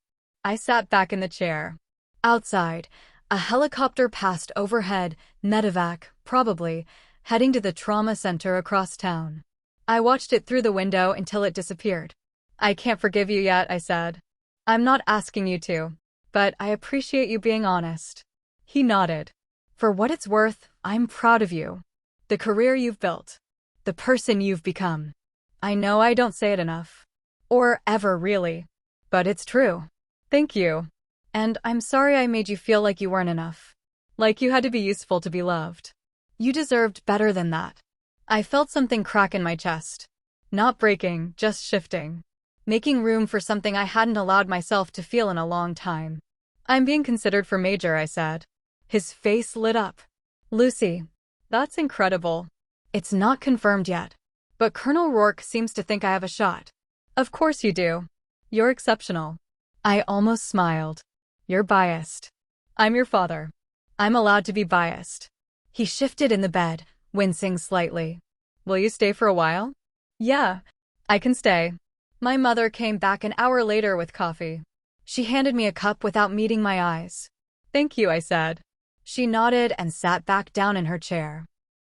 I sat back in the chair. Outside, a helicopter passed overhead, medevac, probably, heading to the trauma center across town. I watched it through the window until it disappeared. I can't forgive you yet, I said. I'm not asking you to, but I appreciate you being honest. He nodded. For what it's worth, I'm proud of you. The career you've built. The person you've become. I know I don't say it enough. Or ever really. But it's true. Thank you. And I'm sorry I made you feel like you weren't enough. Like you had to be useful to be loved. You deserved better than that. I felt something crack in my chest. Not breaking, just shifting. Making room for something I hadn't allowed myself to feel in a long time. I'm being considered for major, I said. His face lit up. Lucy. That's incredible. It's not confirmed yet. But Colonel Rourke seems to think I have a shot. Of course you do. You're exceptional. I almost smiled. You're biased. I'm your father. I'm allowed to be biased. He shifted in the bed, wincing slightly. Will you stay for a while? Yeah, I can stay. My mother came back an hour later with coffee. She handed me a cup without meeting my eyes. Thank you, I said. She nodded and sat back down in her chair.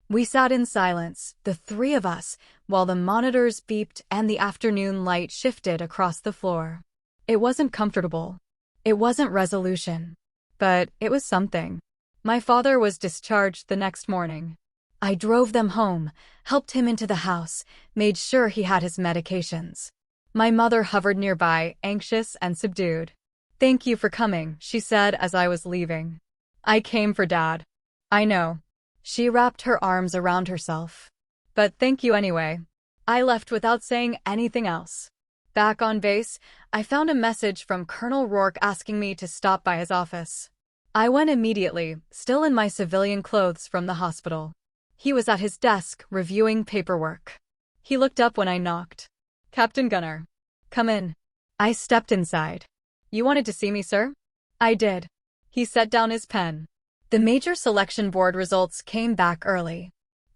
We sat in silence, the three of us, while the monitors beeped and the afternoon light shifted across the floor. It wasn't comfortable. It wasn't resolution. But it was something. My father was discharged the next morning. I drove them home, helped him into the house, made sure he had his medications. My mother hovered nearby, anxious and subdued. Thank you for coming, she said as I was leaving. I came for Dad. I know. She wrapped her arms around herself. But thank you anyway. I left without saying anything else. Back on base, I found a message from Colonel Rourke asking me to stop by his office. I went immediately, still in my civilian clothes from the hospital. He was at his desk, reviewing paperwork. He looked up when I knocked. Captain Gunner. Come in. I stepped inside. You wanted to see me, sir? I did. He set down his pen. The major selection board results came back early.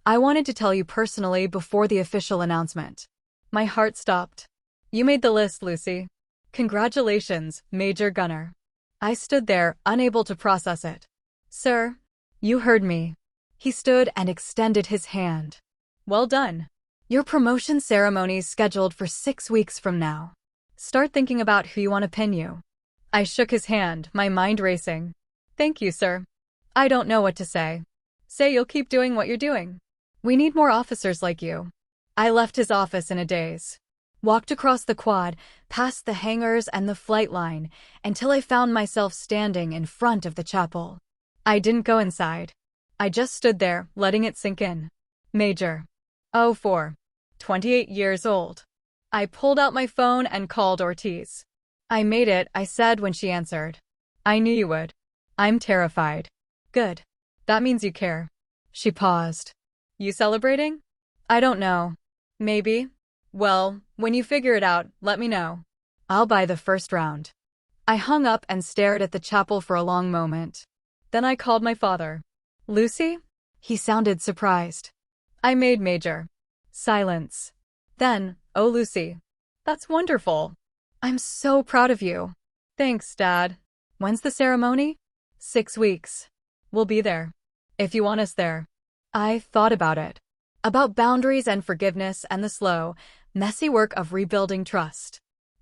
I wanted to tell you personally before the official announcement. My heart stopped. You made the list, Lucy. Congratulations, Major Gunner. I stood there, unable to process it. Sir, you heard me. He stood and extended his hand. Well done. Your promotion ceremony's scheduled for 6 weeks from now. Start thinking about who you want to pin you. I shook his hand, my mind racing. Thank you, sir. I don't know what to say. Say you'll keep doing what you're doing. We need more officers like you. I left his office in a daze. Walked across the quad, past the hangars and the flight line, until I found myself standing in front of the chapel. I didn't go inside. I just stood there, letting it sink in. Major. 04. 28 years old. I pulled out my phone and called Ortiz. I made it, I said when she answered. I knew you would. I'm terrified. Good. That means you care. She paused. You celebrating? I don't know. Maybe. Well, when you figure it out, let me know. I'll buy the first round. I hung up and stared at the chapel for a long moment. Then I called my father. Lucy? He sounded surprised. I made Major. Silence. Then, oh Lucy. That's wonderful. I'm so proud of you. Thanks, Dad. When's the ceremony? 6 weeks. We'll be there. If you want us there. I thought about it. About boundaries and forgiveness and the slow, messy work of rebuilding trust.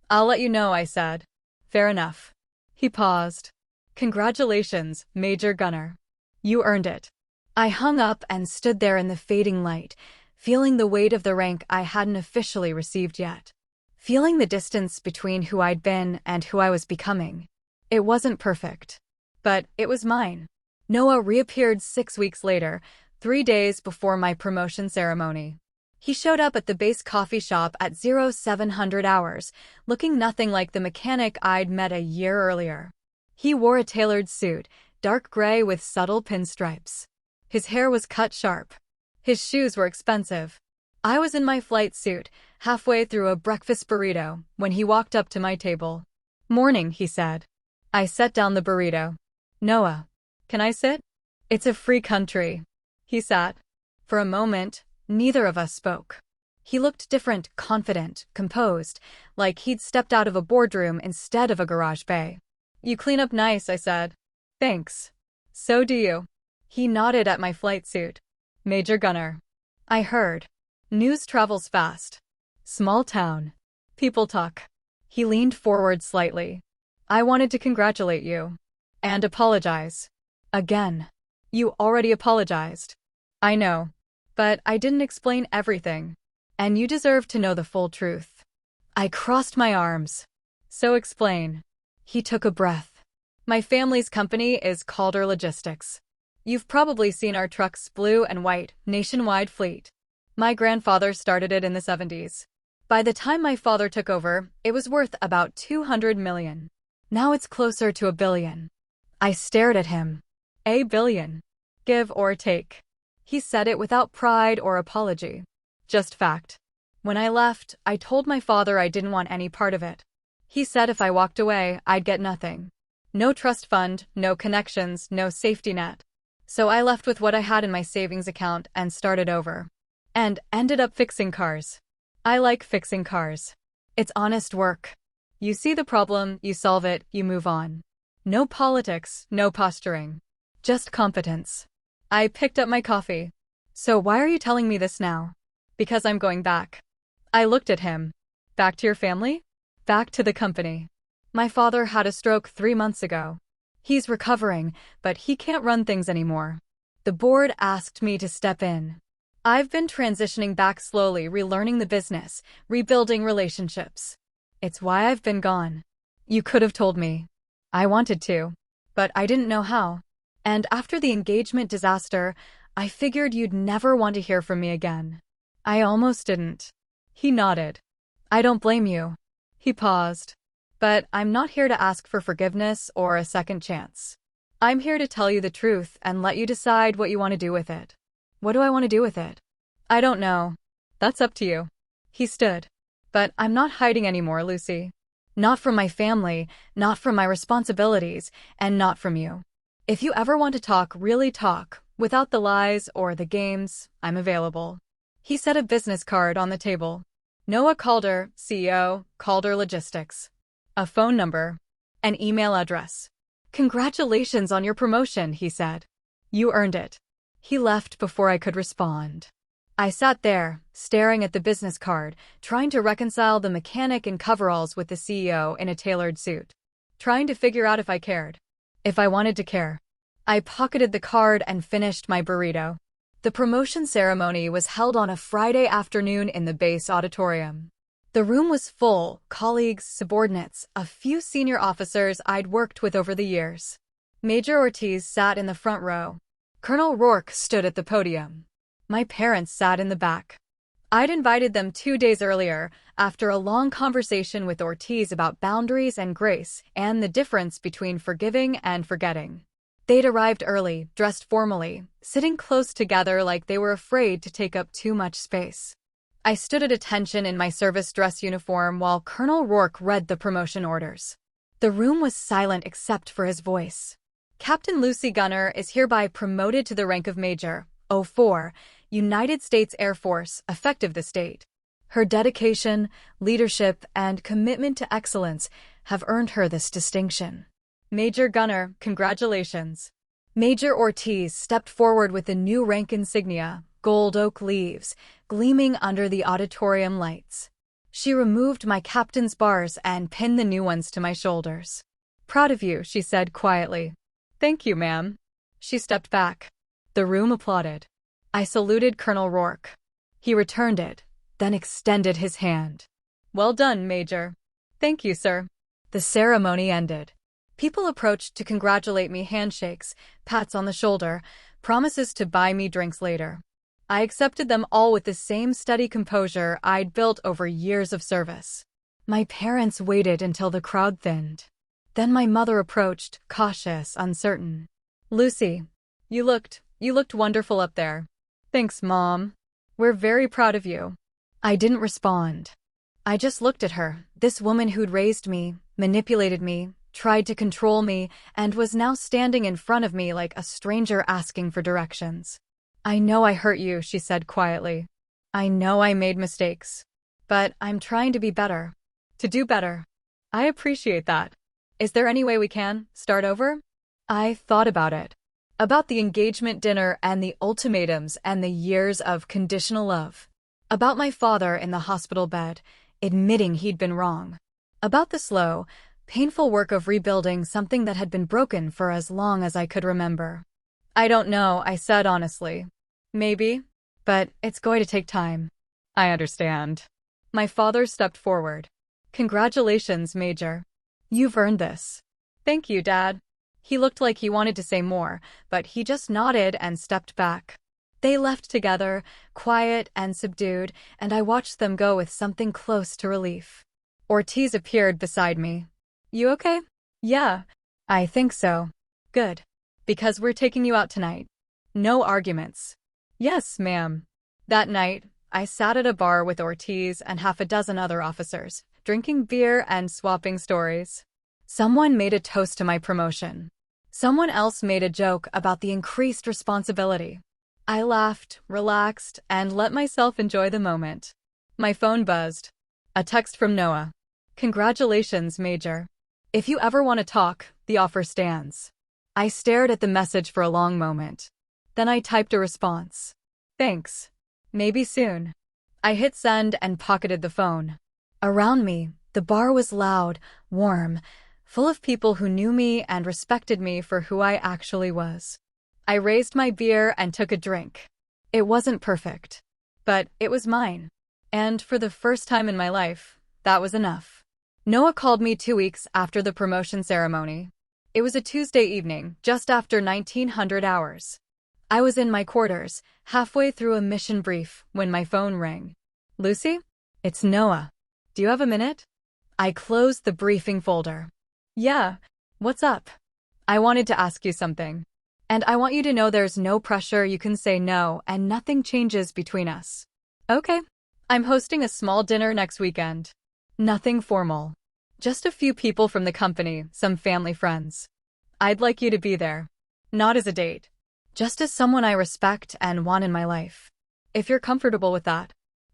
I'll let you know, I said. Fair enough. He paused. Congratulations, Major Gunner. You earned it. I hung up and stood there in the fading light, feeling the weight of the rank I hadn't officially received yet. Feeling the distance between who I'd been and who I was becoming. It wasn't perfect. But it was mine. Noah reappeared 6 weeks later, 3 days before my promotion ceremony. He showed up at the base coffee shop at 0700 hours, looking nothing like the mechanic I'd met a year earlier. He wore a tailored suit, dark gray with subtle pinstripes. His hair was cut sharp. His shoes were expensive. I was in my flight suit, halfway through a breakfast burrito, when he walked up to my table. Morning, he said. I set down the burrito. Noah, can I sit? It's a free country. He sat. For a moment, neither of us spoke. He looked different, confident, composed, like he'd stepped out of a boardroom instead of a garage bay. You clean up nice, I said. Thanks. So do you. He nodded at my flight suit. Major Gunner. I heard. News travels fast. Small town. People talk. He leaned forward slightly. I wanted to congratulate you. And apologize. Again. You already apologized. I know. But I didn't explain everything. And you deserve to know the full truth. I crossed my arms. So explain. He took a breath. My family's company is Calder Logistics. You've probably seen our trucks' blue and white, nationwide fleet. My grandfather started it in the 70s. By the time my father took over, it was worth about $200 million. Now it's closer to $1 billion. I stared at him. $1 billion. Give or take. He said it without pride or apology. Just fact. When I left, I told my father I didn't want any part of it. He said if I walked away, I'd get nothing. No trust fund, no connections, no safety net. So I left with what I had in my savings account and started over. And ended up fixing cars. I like fixing cars. It's honest work. You see the problem, you solve it, you move on. No politics, no posturing. Just competence. I picked up my coffee. So why are you telling me this now? Because I'm going back. I looked at him. Back to your family? Back to the company. My father had a stroke 3 months ago. He's recovering, but he can't run things anymore. The board asked me to step in. I've been transitioning back slowly, relearning the business, rebuilding relationships. It's why I've been gone. You could have told me. I wanted to, but I didn't know how. And after the engagement disaster, I figured you'd never want to hear from me again. I almost didn't. He nodded. I don't blame you. He paused. But I'm not here to ask for forgiveness or a second chance. I'm here to tell you the truth and let you decide what you want to do with it. What do I want to do with it? I don't know. That's up to you. He stood. But I'm not hiding anymore, Lucy. Not from my family, not from my responsibilities, and not from you. If you ever want to talk, really talk, without the lies or the games, I'm available. He set a business card on the table. Noah Calder, CEO, Calder Logistics. A phone number. An email address. Congratulations on your promotion, he said. You earned it. He left before I could respond. I sat there, staring at the business card, trying to reconcile the mechanic in coveralls with the CEO in a tailored suit. Trying to figure out if I cared. If I wanted to care. I pocketed the card and finished my burrito. The promotion ceremony was held on a Friday afternoon in the base auditorium. The room was full, colleagues, subordinates, a few senior officers I'd worked with over the years. Major Ortiz sat in the front row. Colonel Rourke stood at the podium. My parents sat in the back. I'd invited them 2 days earlier, after a long conversation with Ortiz about boundaries and grace and the difference between forgiving and forgetting. They'd arrived early, dressed formally, sitting close together like they were afraid to take up too much space. I stood at attention in my service dress uniform while Colonel Rourke read the promotion orders. The room was silent except for his voice. Captain Lucy Gunner is hereby promoted to the rank of Major, 04, United States Air Force, effective this date. Her dedication, leadership, and commitment to excellence have earned her this distinction. Major Gunner, congratulations. Major Ortiz stepped forward with the new rank insignia, gold oak leaves, gleaming under the auditorium lights. She removed my captain's bars and pinned the new ones to my shoulders. Proud of you, she said quietly. Thank you, ma'am. She stepped back. The room applauded. I saluted Colonel Rourke. He returned it, then extended his hand. Well done, Major. Thank you, sir. The ceremony ended. People approached to congratulate me, handshakes, pats on the shoulder, promises to buy me drinks later. I accepted them all with the same steady composure I'd built over years of service. My parents waited until the crowd thinned. Then my mother approached, cautious, uncertain. Lucy, you looked wonderful up there. Thanks, Mom. We're very proud of you. I didn't respond. I just looked at her, this woman who'd raised me, manipulated me, tried to control me, and was now standing in front of me like a stranger asking for directions. I know I hurt you, she said quietly. I know I made mistakes. But I'm trying to be better. To do better. I appreciate that. Is there any way we can start over? I thought about it. About the engagement dinner and the ultimatums and the years of conditional love. About my father in the hospital bed, admitting he'd been wrong. About the slow, painful work of rebuilding something that had been broken for as long as I could remember. I don't know, I said honestly. Maybe, but it's going to take time. I understand. My father stepped forward. Congratulations, Major. You've earned this. Thank you, Dad. He looked like he wanted to say more, but he just nodded and stepped back. They left together, quiet and subdued, and I watched them go with something close to relief. Ortiz appeared beside me. You okay? Yeah, I think so. Good. Because we're taking you out tonight. No arguments. Yes, ma'am. That night, I sat at a bar with Ortiz and half a dozen other officers, drinking beer and swapping stories. Someone made a toast to my promotion. Someone else made a joke about the increased responsibility. I laughed, relaxed, and let myself enjoy the moment. My phone buzzed. A text from Noah. Congratulations, Major. If you ever want to talk, the offer stands. I stared at the message for a long moment. Then I typed a response. Thanks. Maybe soon. I hit send and pocketed the phone. Around me, the bar was loud, warm, full of people who knew me and respected me for who I actually was. I raised my beer and took a drink. It wasn't perfect, but it was mine. And for the first time in my life, that was enough. Noah called me 2 weeks after the promotion ceremony. It was a Tuesday evening, just after 1900 hours. I was in my quarters, halfway through a mission brief, when my phone rang. Lucy? It's Noah. Do you have a minute? I closed the briefing folder. Yeah, what's up? I wanted to ask you something. And I want you to know there's no pressure, you can say no, and nothing changes between us. Okay. I'm hosting a small dinner next weekend. Nothing formal. Just a few people from the company, some family friends. I'd like you to be there. Not as a date. Just as someone I respect and want in my life. If you're comfortable with that.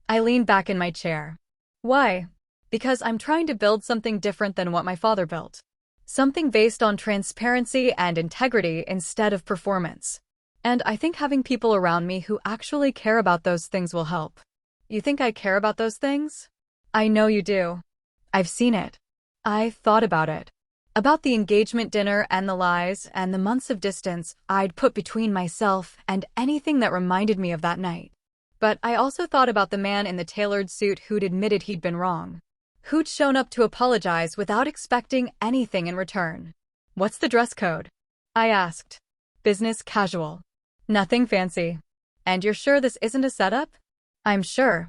I leaned back in my chair. Why? Because I'm trying to build something different than what my father built. Something based on transparency and integrity instead of performance. And I think having people around me who actually care about those things will help. You think I care about those things? I know you do. I've seen it. I thought about it. About the engagement dinner and the lies and the months of distance I'd put between myself and anything that reminded me of that night. But I also thought about the man in the tailored suit who'd admitted he'd been wrong. Who'd shown up to apologize without expecting anything in return. What's the dress code? I asked. Business casual. Nothing fancy. And you're sure this isn't a setup? I'm sure.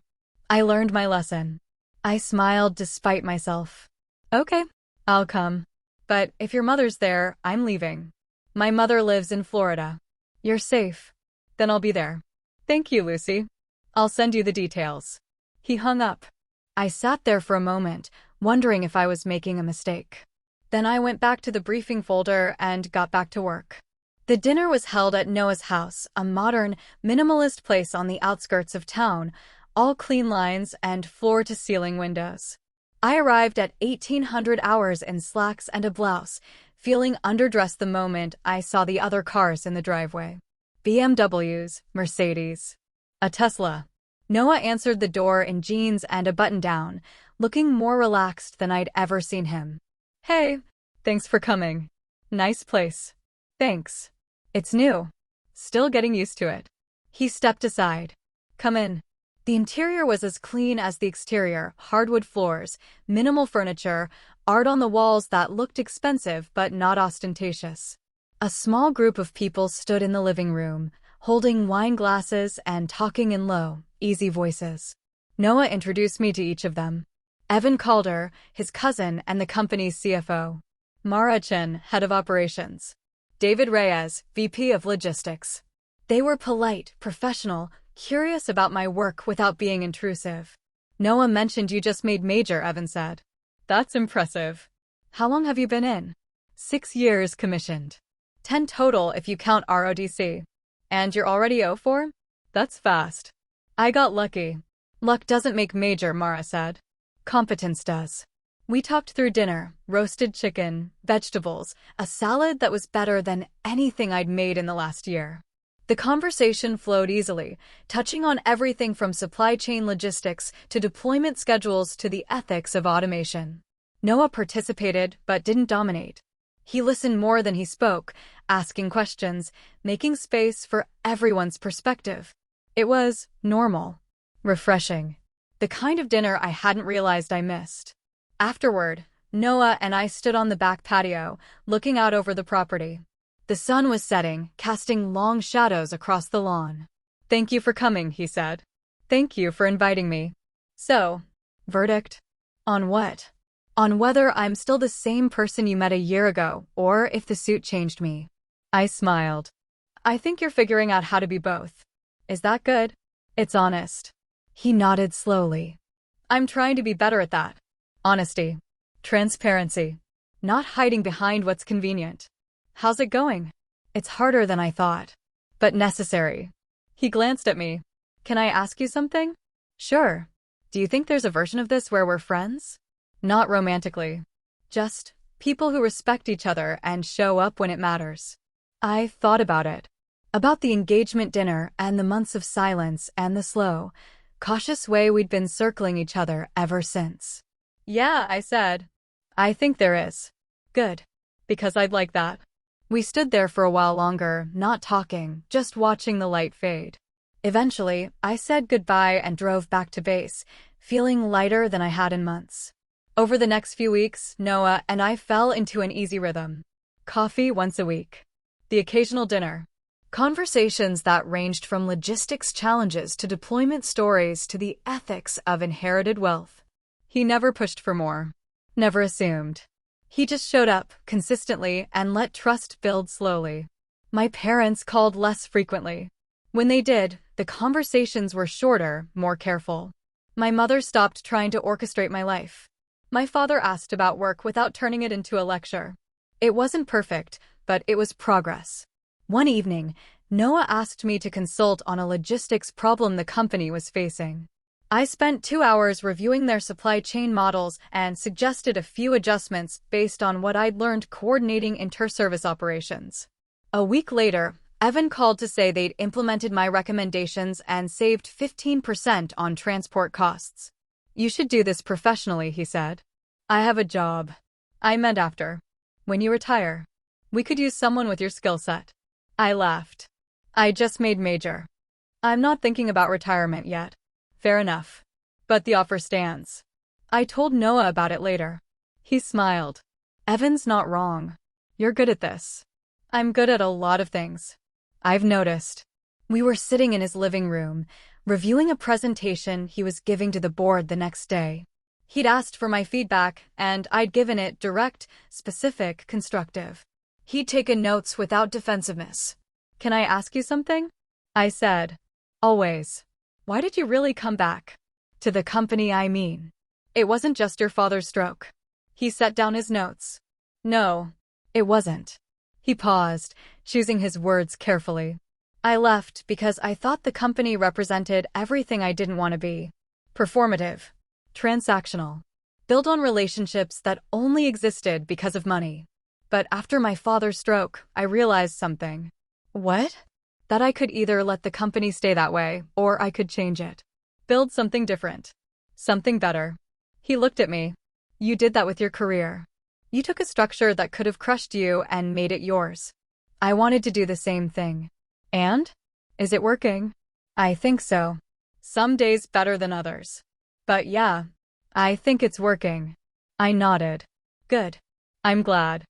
I learned my lesson. I smiled despite myself. Okay, I'll come. But if your mother's there, I'm leaving. My mother lives in Florida. You're safe. Then I'll be there. Thank you, Lucy. I'll send you the details. He hung up. I sat there for a moment, wondering if I was making a mistake. Then I went back to the briefing folder and got back to work. The dinner was held at Noah's house, a modern, minimalist place on the outskirts of town, all clean lines and floor-to-ceiling windows. I arrived at 1800 hours in slacks and a blouse, feeling underdressed the moment I saw the other cars in the driveway. BMWs, Mercedes, a Tesla. Noah answered the door in jeans and a button-down, looking more relaxed than I'd ever seen him. Hey, thanks for coming. Nice place. Thanks. It's new. Still getting used to it. He stepped aside. Come in. The interior was as clean as the exterior, hardwood floors, minimal furniture, art on the walls that looked expensive but not ostentatious. A small group of people stood in the living room, holding wine glasses and talking in low, easy voices. Noah introduced me to each of them. Evan Calder, his cousin and the company's CFO. Mara Chen, head of operations. David Reyes, VP of logistics. They were polite, professional, curious about my work without being intrusive. Noah mentioned you just made major, Evan said. That's impressive. How long have you been in? 6 years commissioned. 10 total if you count RODC. And you're already 04? That's fast. I got lucky. Luck doesn't make major, Mara said. Competence does. We talked through dinner, roasted chicken, vegetables, a salad that was better than anything I'd made in the last year. The conversation flowed easily, touching on everything from supply chain logistics to deployment schedules to the ethics of automation. Noah participated but didn't dominate. He listened more than he spoke, asking questions, making space for everyone's perspective. It was normal, refreshing, the kind of dinner I hadn't realized I missed. Afterward, Noah and I stood on the back patio, looking out over the property. The sun was setting, casting long shadows across the lawn. Thank you for coming, he said. Thank you for inviting me. So, verdict? On what? On whether I'm still the same person you met a year ago, or if the suit changed me. I smiled. I think you're figuring out how to be both. Is that good? It's honest. He nodded slowly. I'm trying to be better at that. Honesty. Transparency. Not hiding behind what's convenient. How's it going? It's harder than I thought. But necessary. He glanced at me. Can I ask you something? Sure. Do you think there's a version of this where we're friends? Not romantically. Just people who respect each other and show up when it matters. I thought about it. About the engagement dinner and the months of silence and the slow, cautious way we'd been circling each other ever since. Yeah, I said. I think there is. Good. Because I'd like that. We stood there for a while longer, not talking, just watching the light fade. Eventually, I said goodbye and drove back to base, feeling lighter than I had in months. Over the next few weeks, Noah and I fell into an easy rhythm. Coffee once a week. The occasional dinner. Conversations that ranged from logistics challenges to deployment stories to the ethics of inherited wealth. He never pushed for more. Never assumed. He just showed up, consistently, and let trust build slowly. My parents called less frequently. When they did, the conversations were shorter, more careful. My mother stopped trying to orchestrate my life. My father asked about work without turning it into a lecture. It wasn't perfect, but it was progress. One evening, Noah asked me to consult on a logistics problem the company was facing. I spent 2 hours reviewing their supply chain models and suggested a few adjustments based on what I'd learned coordinating inter-service operations. A week later, Evan called to say they'd implemented my recommendations and saved 15% on transport costs. You should do this professionally, he said. I have a job. I meant after. When you retire. We could use someone with your skill set. I laughed. I just made major. I'm not thinking about retirement yet. Fair enough. But the offer stands. I told Noah about it later. He smiled. Evan's not wrong. You're good at this. I'm good at a lot of things. I've noticed. We were sitting in his living room, reviewing a presentation he was giving to the board the next day. He'd asked for my feedback, and I'd given it direct, specific, constructive. He'd taken notes without defensiveness. "Can I ask you something?" I said. "Always. Why did you really come back? To the company, I mean. It wasn't just your father's stroke." He set down his notes. "No, it wasn't." He paused, choosing his words carefully. "I left because I thought the company represented everything I didn't want to be. Performative. Transactional. Built on relationships that only existed because of money. But after my father's stroke, I realized something." "What?" "That I could either let the company stay that way, or I could change it. Build something different. Something better." He looked at me. "You did that with your career. You took a structure that could have crushed you and made it yours. I wanted to do the same thing. And? Is it working?" "I think so. Some days better than others. But yeah, I think it's working." I nodded. "Good. I'm glad."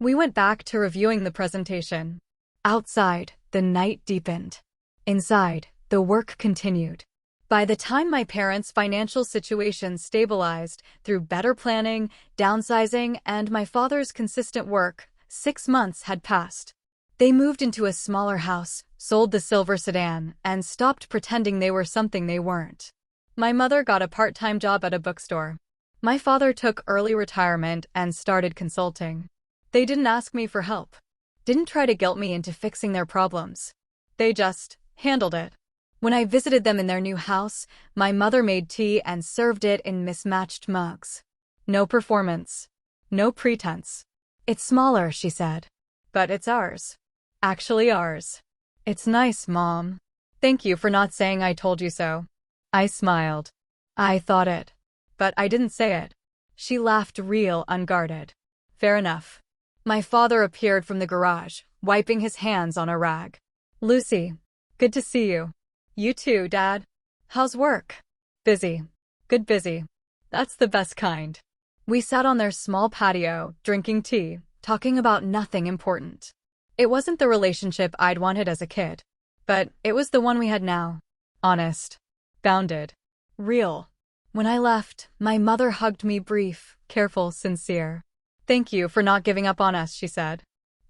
We went back to reviewing the presentation. Outside, the night deepened. Inside, the work continued. By the time my parents' financial situation stabilized through better planning, downsizing, and my father's consistent work, 6 months had passed. They moved into a smaller house, sold the silver sedan, and stopped pretending they were something they weren't. My mother got a part-time job at a bookstore. My father took early retirement and started consulting. They didn't ask me for help. Didn't try to guilt me into fixing their problems. They just handled it. When I visited them in their new house, my mother made tea and served it in mismatched mugs. No performance. No pretense. "It's smaller," she said. "But it's ours. Actually ours." "It's nice, Mom. Thank you for not saying I told you so." I smiled. "I thought it. But I didn't say it." She laughed real unguarded. "Fair enough." My father appeared from the garage, wiping his hands on a rag. "Lucy, good to see you." "You too, Dad. How's work?" "Busy. Good busy. That's the best kind." We sat on their small patio, drinking tea, talking about nothing important. It wasn't the relationship I'd wanted as a kid. But it was the one we had now. Honest. Bounded. Real. When I left, my mother hugged me, brief, careful, sincere. "Thank you for not giving up on us," she said.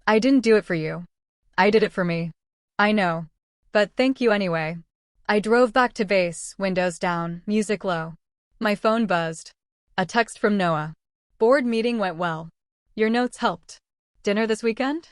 "I didn't do it for you. I did it for me." "I know. But thank you anyway." I drove back to base, windows down, music low. My phone buzzed. A text from Noah. "Board meeting went well. Your notes helped. Dinner this weekend?"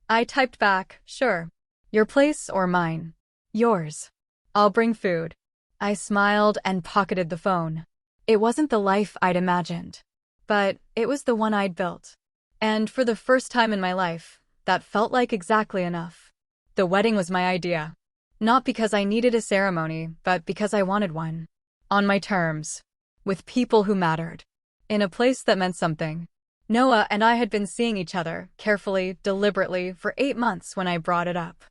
I typed back, "Sure. Your place or mine?" "Yours. I'll bring food." I smiled and pocketed the phone. It wasn't the life I'd imagined. But it was the one I'd built. And for the first time in my life, that felt like exactly enough. The wedding was my idea. Not because I needed a ceremony, but because I wanted one. On my terms. With people who mattered. In a place that meant something. Noah and I had been seeing each other, carefully, deliberately, for 8 months when I brought it up.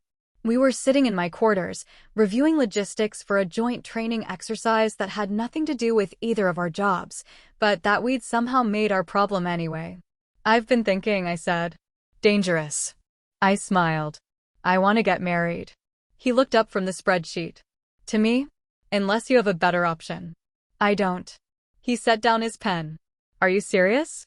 We were sitting in my quarters, reviewing logistics for a joint training exercise that had nothing to do with either of our jobs, but that we'd somehow made our problem anyway. "I've been thinking," I said. "Dangerous." I smiled. "I want to get married." He looked up from the spreadsheet. "To me? Unless you have a better option." "I don't." He set down his pen. "Are you serious?"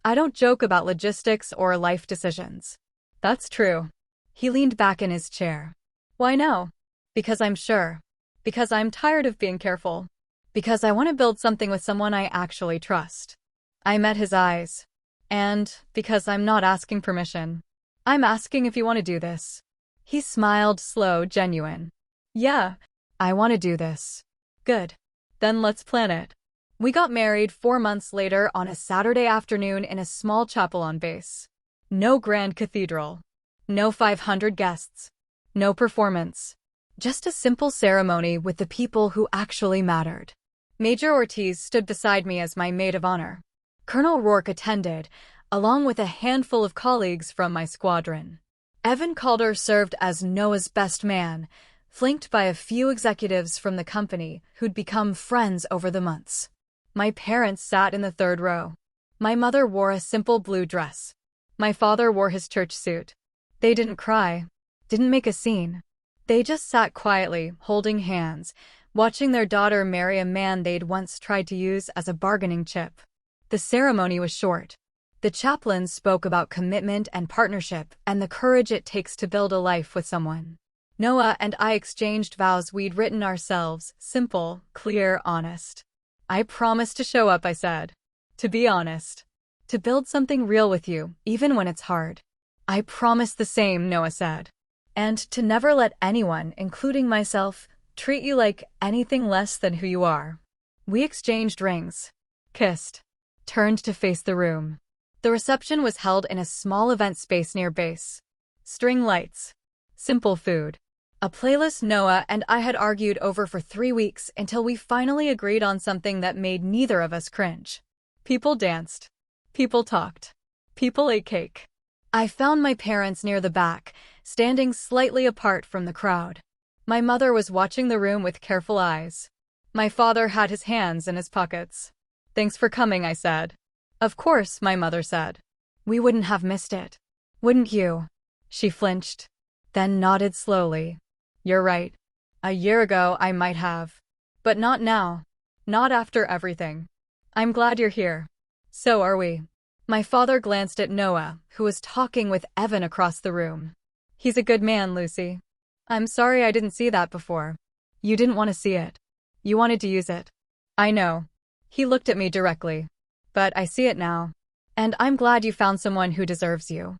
"I don't joke about logistics or life decisions." "That's true." He leaned back in his chair. "Why no?" "Because I'm sure. Because I'm tired of being careful. Because I want to build something with someone I actually trust." I met his eyes. "And because I'm not asking permission. I'm asking if you want to do this." He smiled, slow, genuine. "Yeah, I want to do this." "Good. Then let's plan it." We got married 4 months later on a Saturday afternoon in a small chapel on base. No grand cathedral. No 500 guests. No performance. Just a simple ceremony with the people who actually mattered. Major Ortiz stood beside me as my maid of honor. Colonel Rourke attended, along with a handful of colleagues from my squadron. Evan Calder served as Noah's best man, flanked by a few executives from the company who'd become friends over the months. My parents sat in the 3rd row. My mother wore a simple blue dress. My father wore his church suit. They didn't cry, didn't make a scene. They just sat quietly, holding hands, watching their daughter marry a man they'd once tried to use as a bargaining chip. The ceremony was short. The chaplain spoke about commitment and partnership and the courage it takes to build a life with someone. Noah and I exchanged vows we'd written ourselves, simple, clear, honest. I promise to show up, I said. To be honest. To build something real with you, even when it's hard. I promise the same, Noah said. And to never let anyone, including myself, treat you like anything less than who you are. We exchanged rings, kissed, turned to face the room. The reception was held in a small event space near base. String lights, simple food, a playlist Noah and I had argued over for 3 weeks until we finally agreed on something that made neither of us cringe. People danced. People talked. People ate cake. I found my parents near the back, standing slightly apart from the crowd. My mother was watching the room with careful eyes. My father had his hands in his pockets. Thanks for coming, I said. Of course, my mother said. We wouldn't have missed it. Wouldn't you? She flinched, then nodded slowly. You're right. A year ago I might have. But not now. Not after everything. I'm glad you're here. So are we. My father glanced at Noah, who was talking with Evan across the room. He's a good man, Lucy. I'm sorry I didn't see that before. You didn't want to see it. You wanted to use it. I know. He looked at me directly. But I see it now. And I'm glad you found someone who deserves you.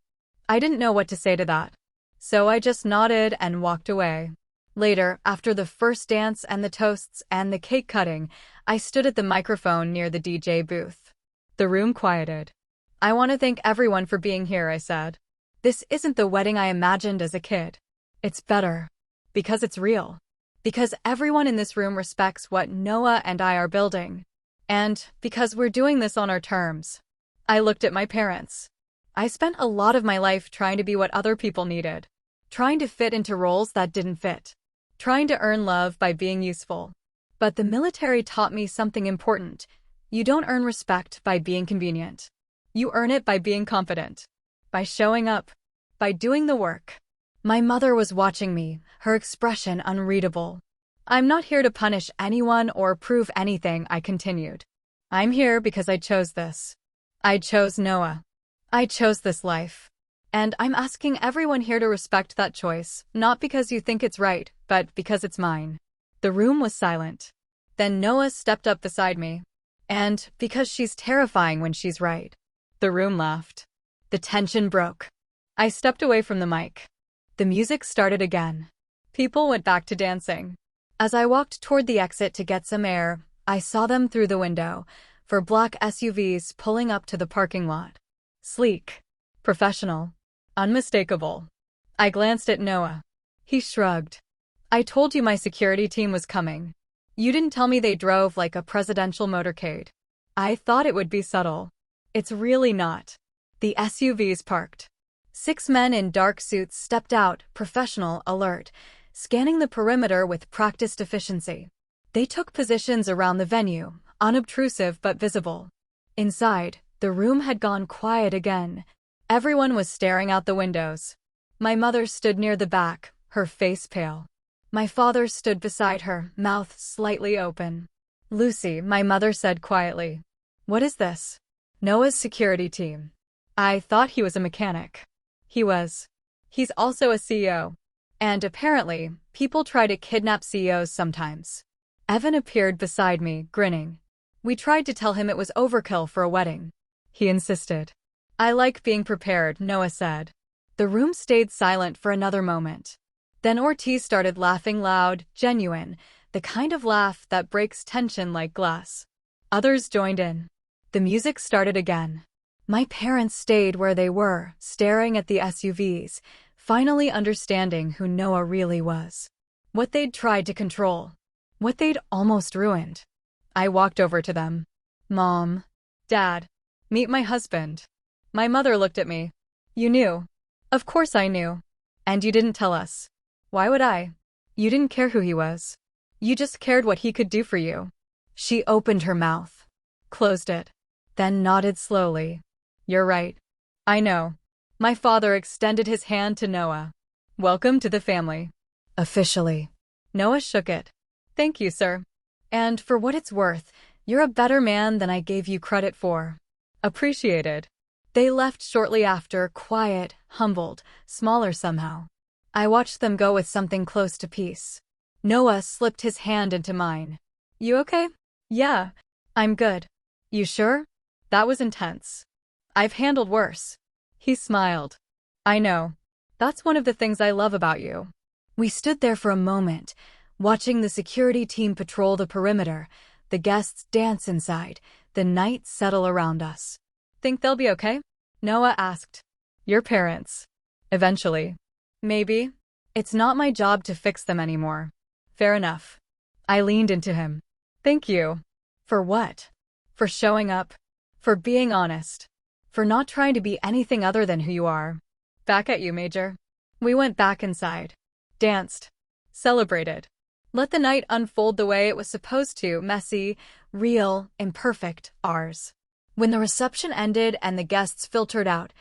I didn't know what to say to that. So I just nodded and walked away. Later, after the first dance and the toasts and the cake cutting, I stood at the microphone near the DJ booth. The room quieted. I want to thank everyone for being here, I said. This isn't the wedding I imagined as a kid. It's better. Because it's real. Because everyone in this room respects what Noah and I are building. And because we're doing this on our terms. I looked at my parents. I spent a lot of my life trying to be what other people needed. Trying to fit into roles that didn't fit. Trying to earn love by being useful. But the military taught me something important. You don't earn respect by being convenient. You earn it by being confident. By showing up. By doing the work. My mother was watching me, her expression unreadable. I'm not here to punish anyone or prove anything, I continued. I'm here because I chose this. I chose Noah. I chose this life. And I'm asking everyone here to respect that choice, not because you think it's right, but because it's mine. The room was silent. Then Noah stepped up beside me. And because she's terrifying when she's right. The room laughed. The tension broke. I stepped away from the mic. The music started again. People went back to dancing. As I walked toward the exit to get some air, I saw them through the window, 4 black SUVs pulling up to the parking lot. Sleek. Professional. Unmistakable. I glanced at Noah. He shrugged. I told you my security team was coming. You didn't tell me they drove like a presidential motorcade. I thought it would be subtle. It's really not. The SUVs parked. 6 men in dark suits stepped out, professional, alert, scanning the perimeter with practiced efficiency. They took positions around the venue, unobtrusive but visible. Inside, the room had gone quiet again. Everyone was staring out the windows. My mother stood near the back, her face pale. My father stood beside her, mouth slightly open. Lucy, my mother said quietly. What is this? Noah's security team. I thought he was a mechanic. He was. He's also a CEO. And apparently, people try to kidnap CEOs sometimes. Evan appeared beside me, grinning. We tried to tell him it was overkill for a wedding. He insisted. I like being prepared, Noah said. The room stayed silent for another moment. Then Ortiz started laughing loud, genuine, the kind of laugh that breaks tension like glass. Others joined in. The music started again. My parents stayed where they were, staring at the SUVs, finally understanding who Noah really was. What they'd tried to control. What they'd almost ruined. I walked over to them. Mom. Dad. Meet my husband. My mother looked at me. You knew. Of course I knew. And you didn't tell us. Why would I? You didn't care who he was. You just cared what he could do for you. She opened her mouth. Closed it. Then nodded slowly. You're right. I know. My father extended his hand to Noah. Welcome to the family. Officially. Noah shook it. Thank you, sir. And for what it's worth, you're a better man than I gave you credit for. Appreciated. They left shortly after, quiet, humbled, smaller somehow. I watched them go with something close to peace. Noah slipped his hand into mine. You okay? Yeah, I'm good. You sure? That was intense. I've handled worse. He smiled. I know. That's one of the things I love about you. We stood there for a moment, watching the security team patrol the perimeter, the guests dance inside, the night settle around us. Think they'll be okay? Noah asked. Your parents. Eventually. Maybe. It's not my job to fix them anymore. Fair enough. I leaned into him. Thank you. For what? For showing up. For being honest. For not trying to be anything other than who you are. Back at you, Major. We went back inside. Danced. Celebrated. Let the night unfold the way it was supposed to, messy, real, imperfect, ours. When the reception ended and the guests filtered out,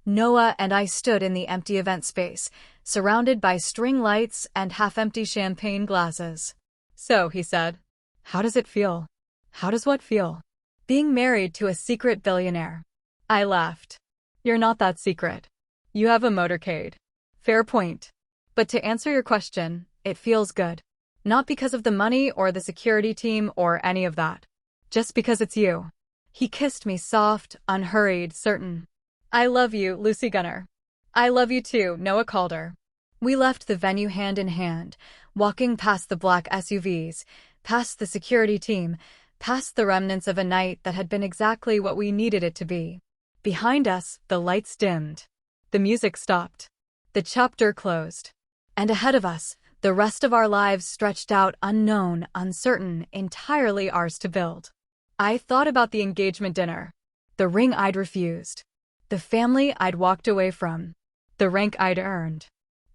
Noah and I stood in the empty event space, surrounded by string lights and half-empty champagne glasses. So, he said, how does it feel? How does what feel? Being married to a secret billionaire. I laughed. You're not that secret. You have a motorcade. Fair point. But to answer your question, it feels good. Not because of the money or the security team or any of that. Just because it's you. He kissed me soft, unhurried, certain. I love you, Lucy Gunner. I love you too, Noah Calder. We left the venue hand in hand, walking past the black SUVs, past the security team, past the remnants of a night that had been exactly what we needed it to be. Behind us, the lights dimmed. The music stopped. The chapter closed. And ahead of us, the rest of our lives stretched out unknown, uncertain, entirely ours to build. I thought about the engagement dinner. The ring I'd refused. The family I'd walked away from. The rank I'd earned.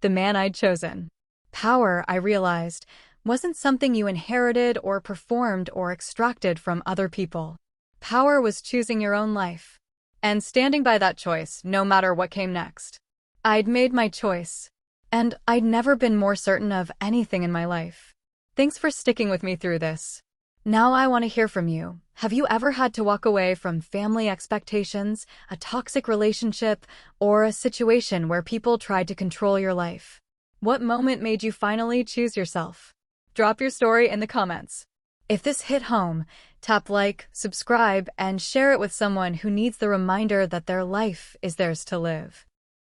The man I'd chosen. Power, I realized, wasn't something you inherited or performed or extracted from other people. Power was choosing your own life. And standing by that choice, no matter what came next. I'd made my choice. And I'd never been more certain of anything in my life. Thanks for sticking with me through this. Now I want to hear from you. Have you ever had to walk away from family expectations, a toxic relationship, or a situation where people tried to control your life? What moment made you finally choose yourself? Drop your story in the comments. If this hit home, tap like, subscribe, and share it with someone who needs the reminder that their life is theirs to live.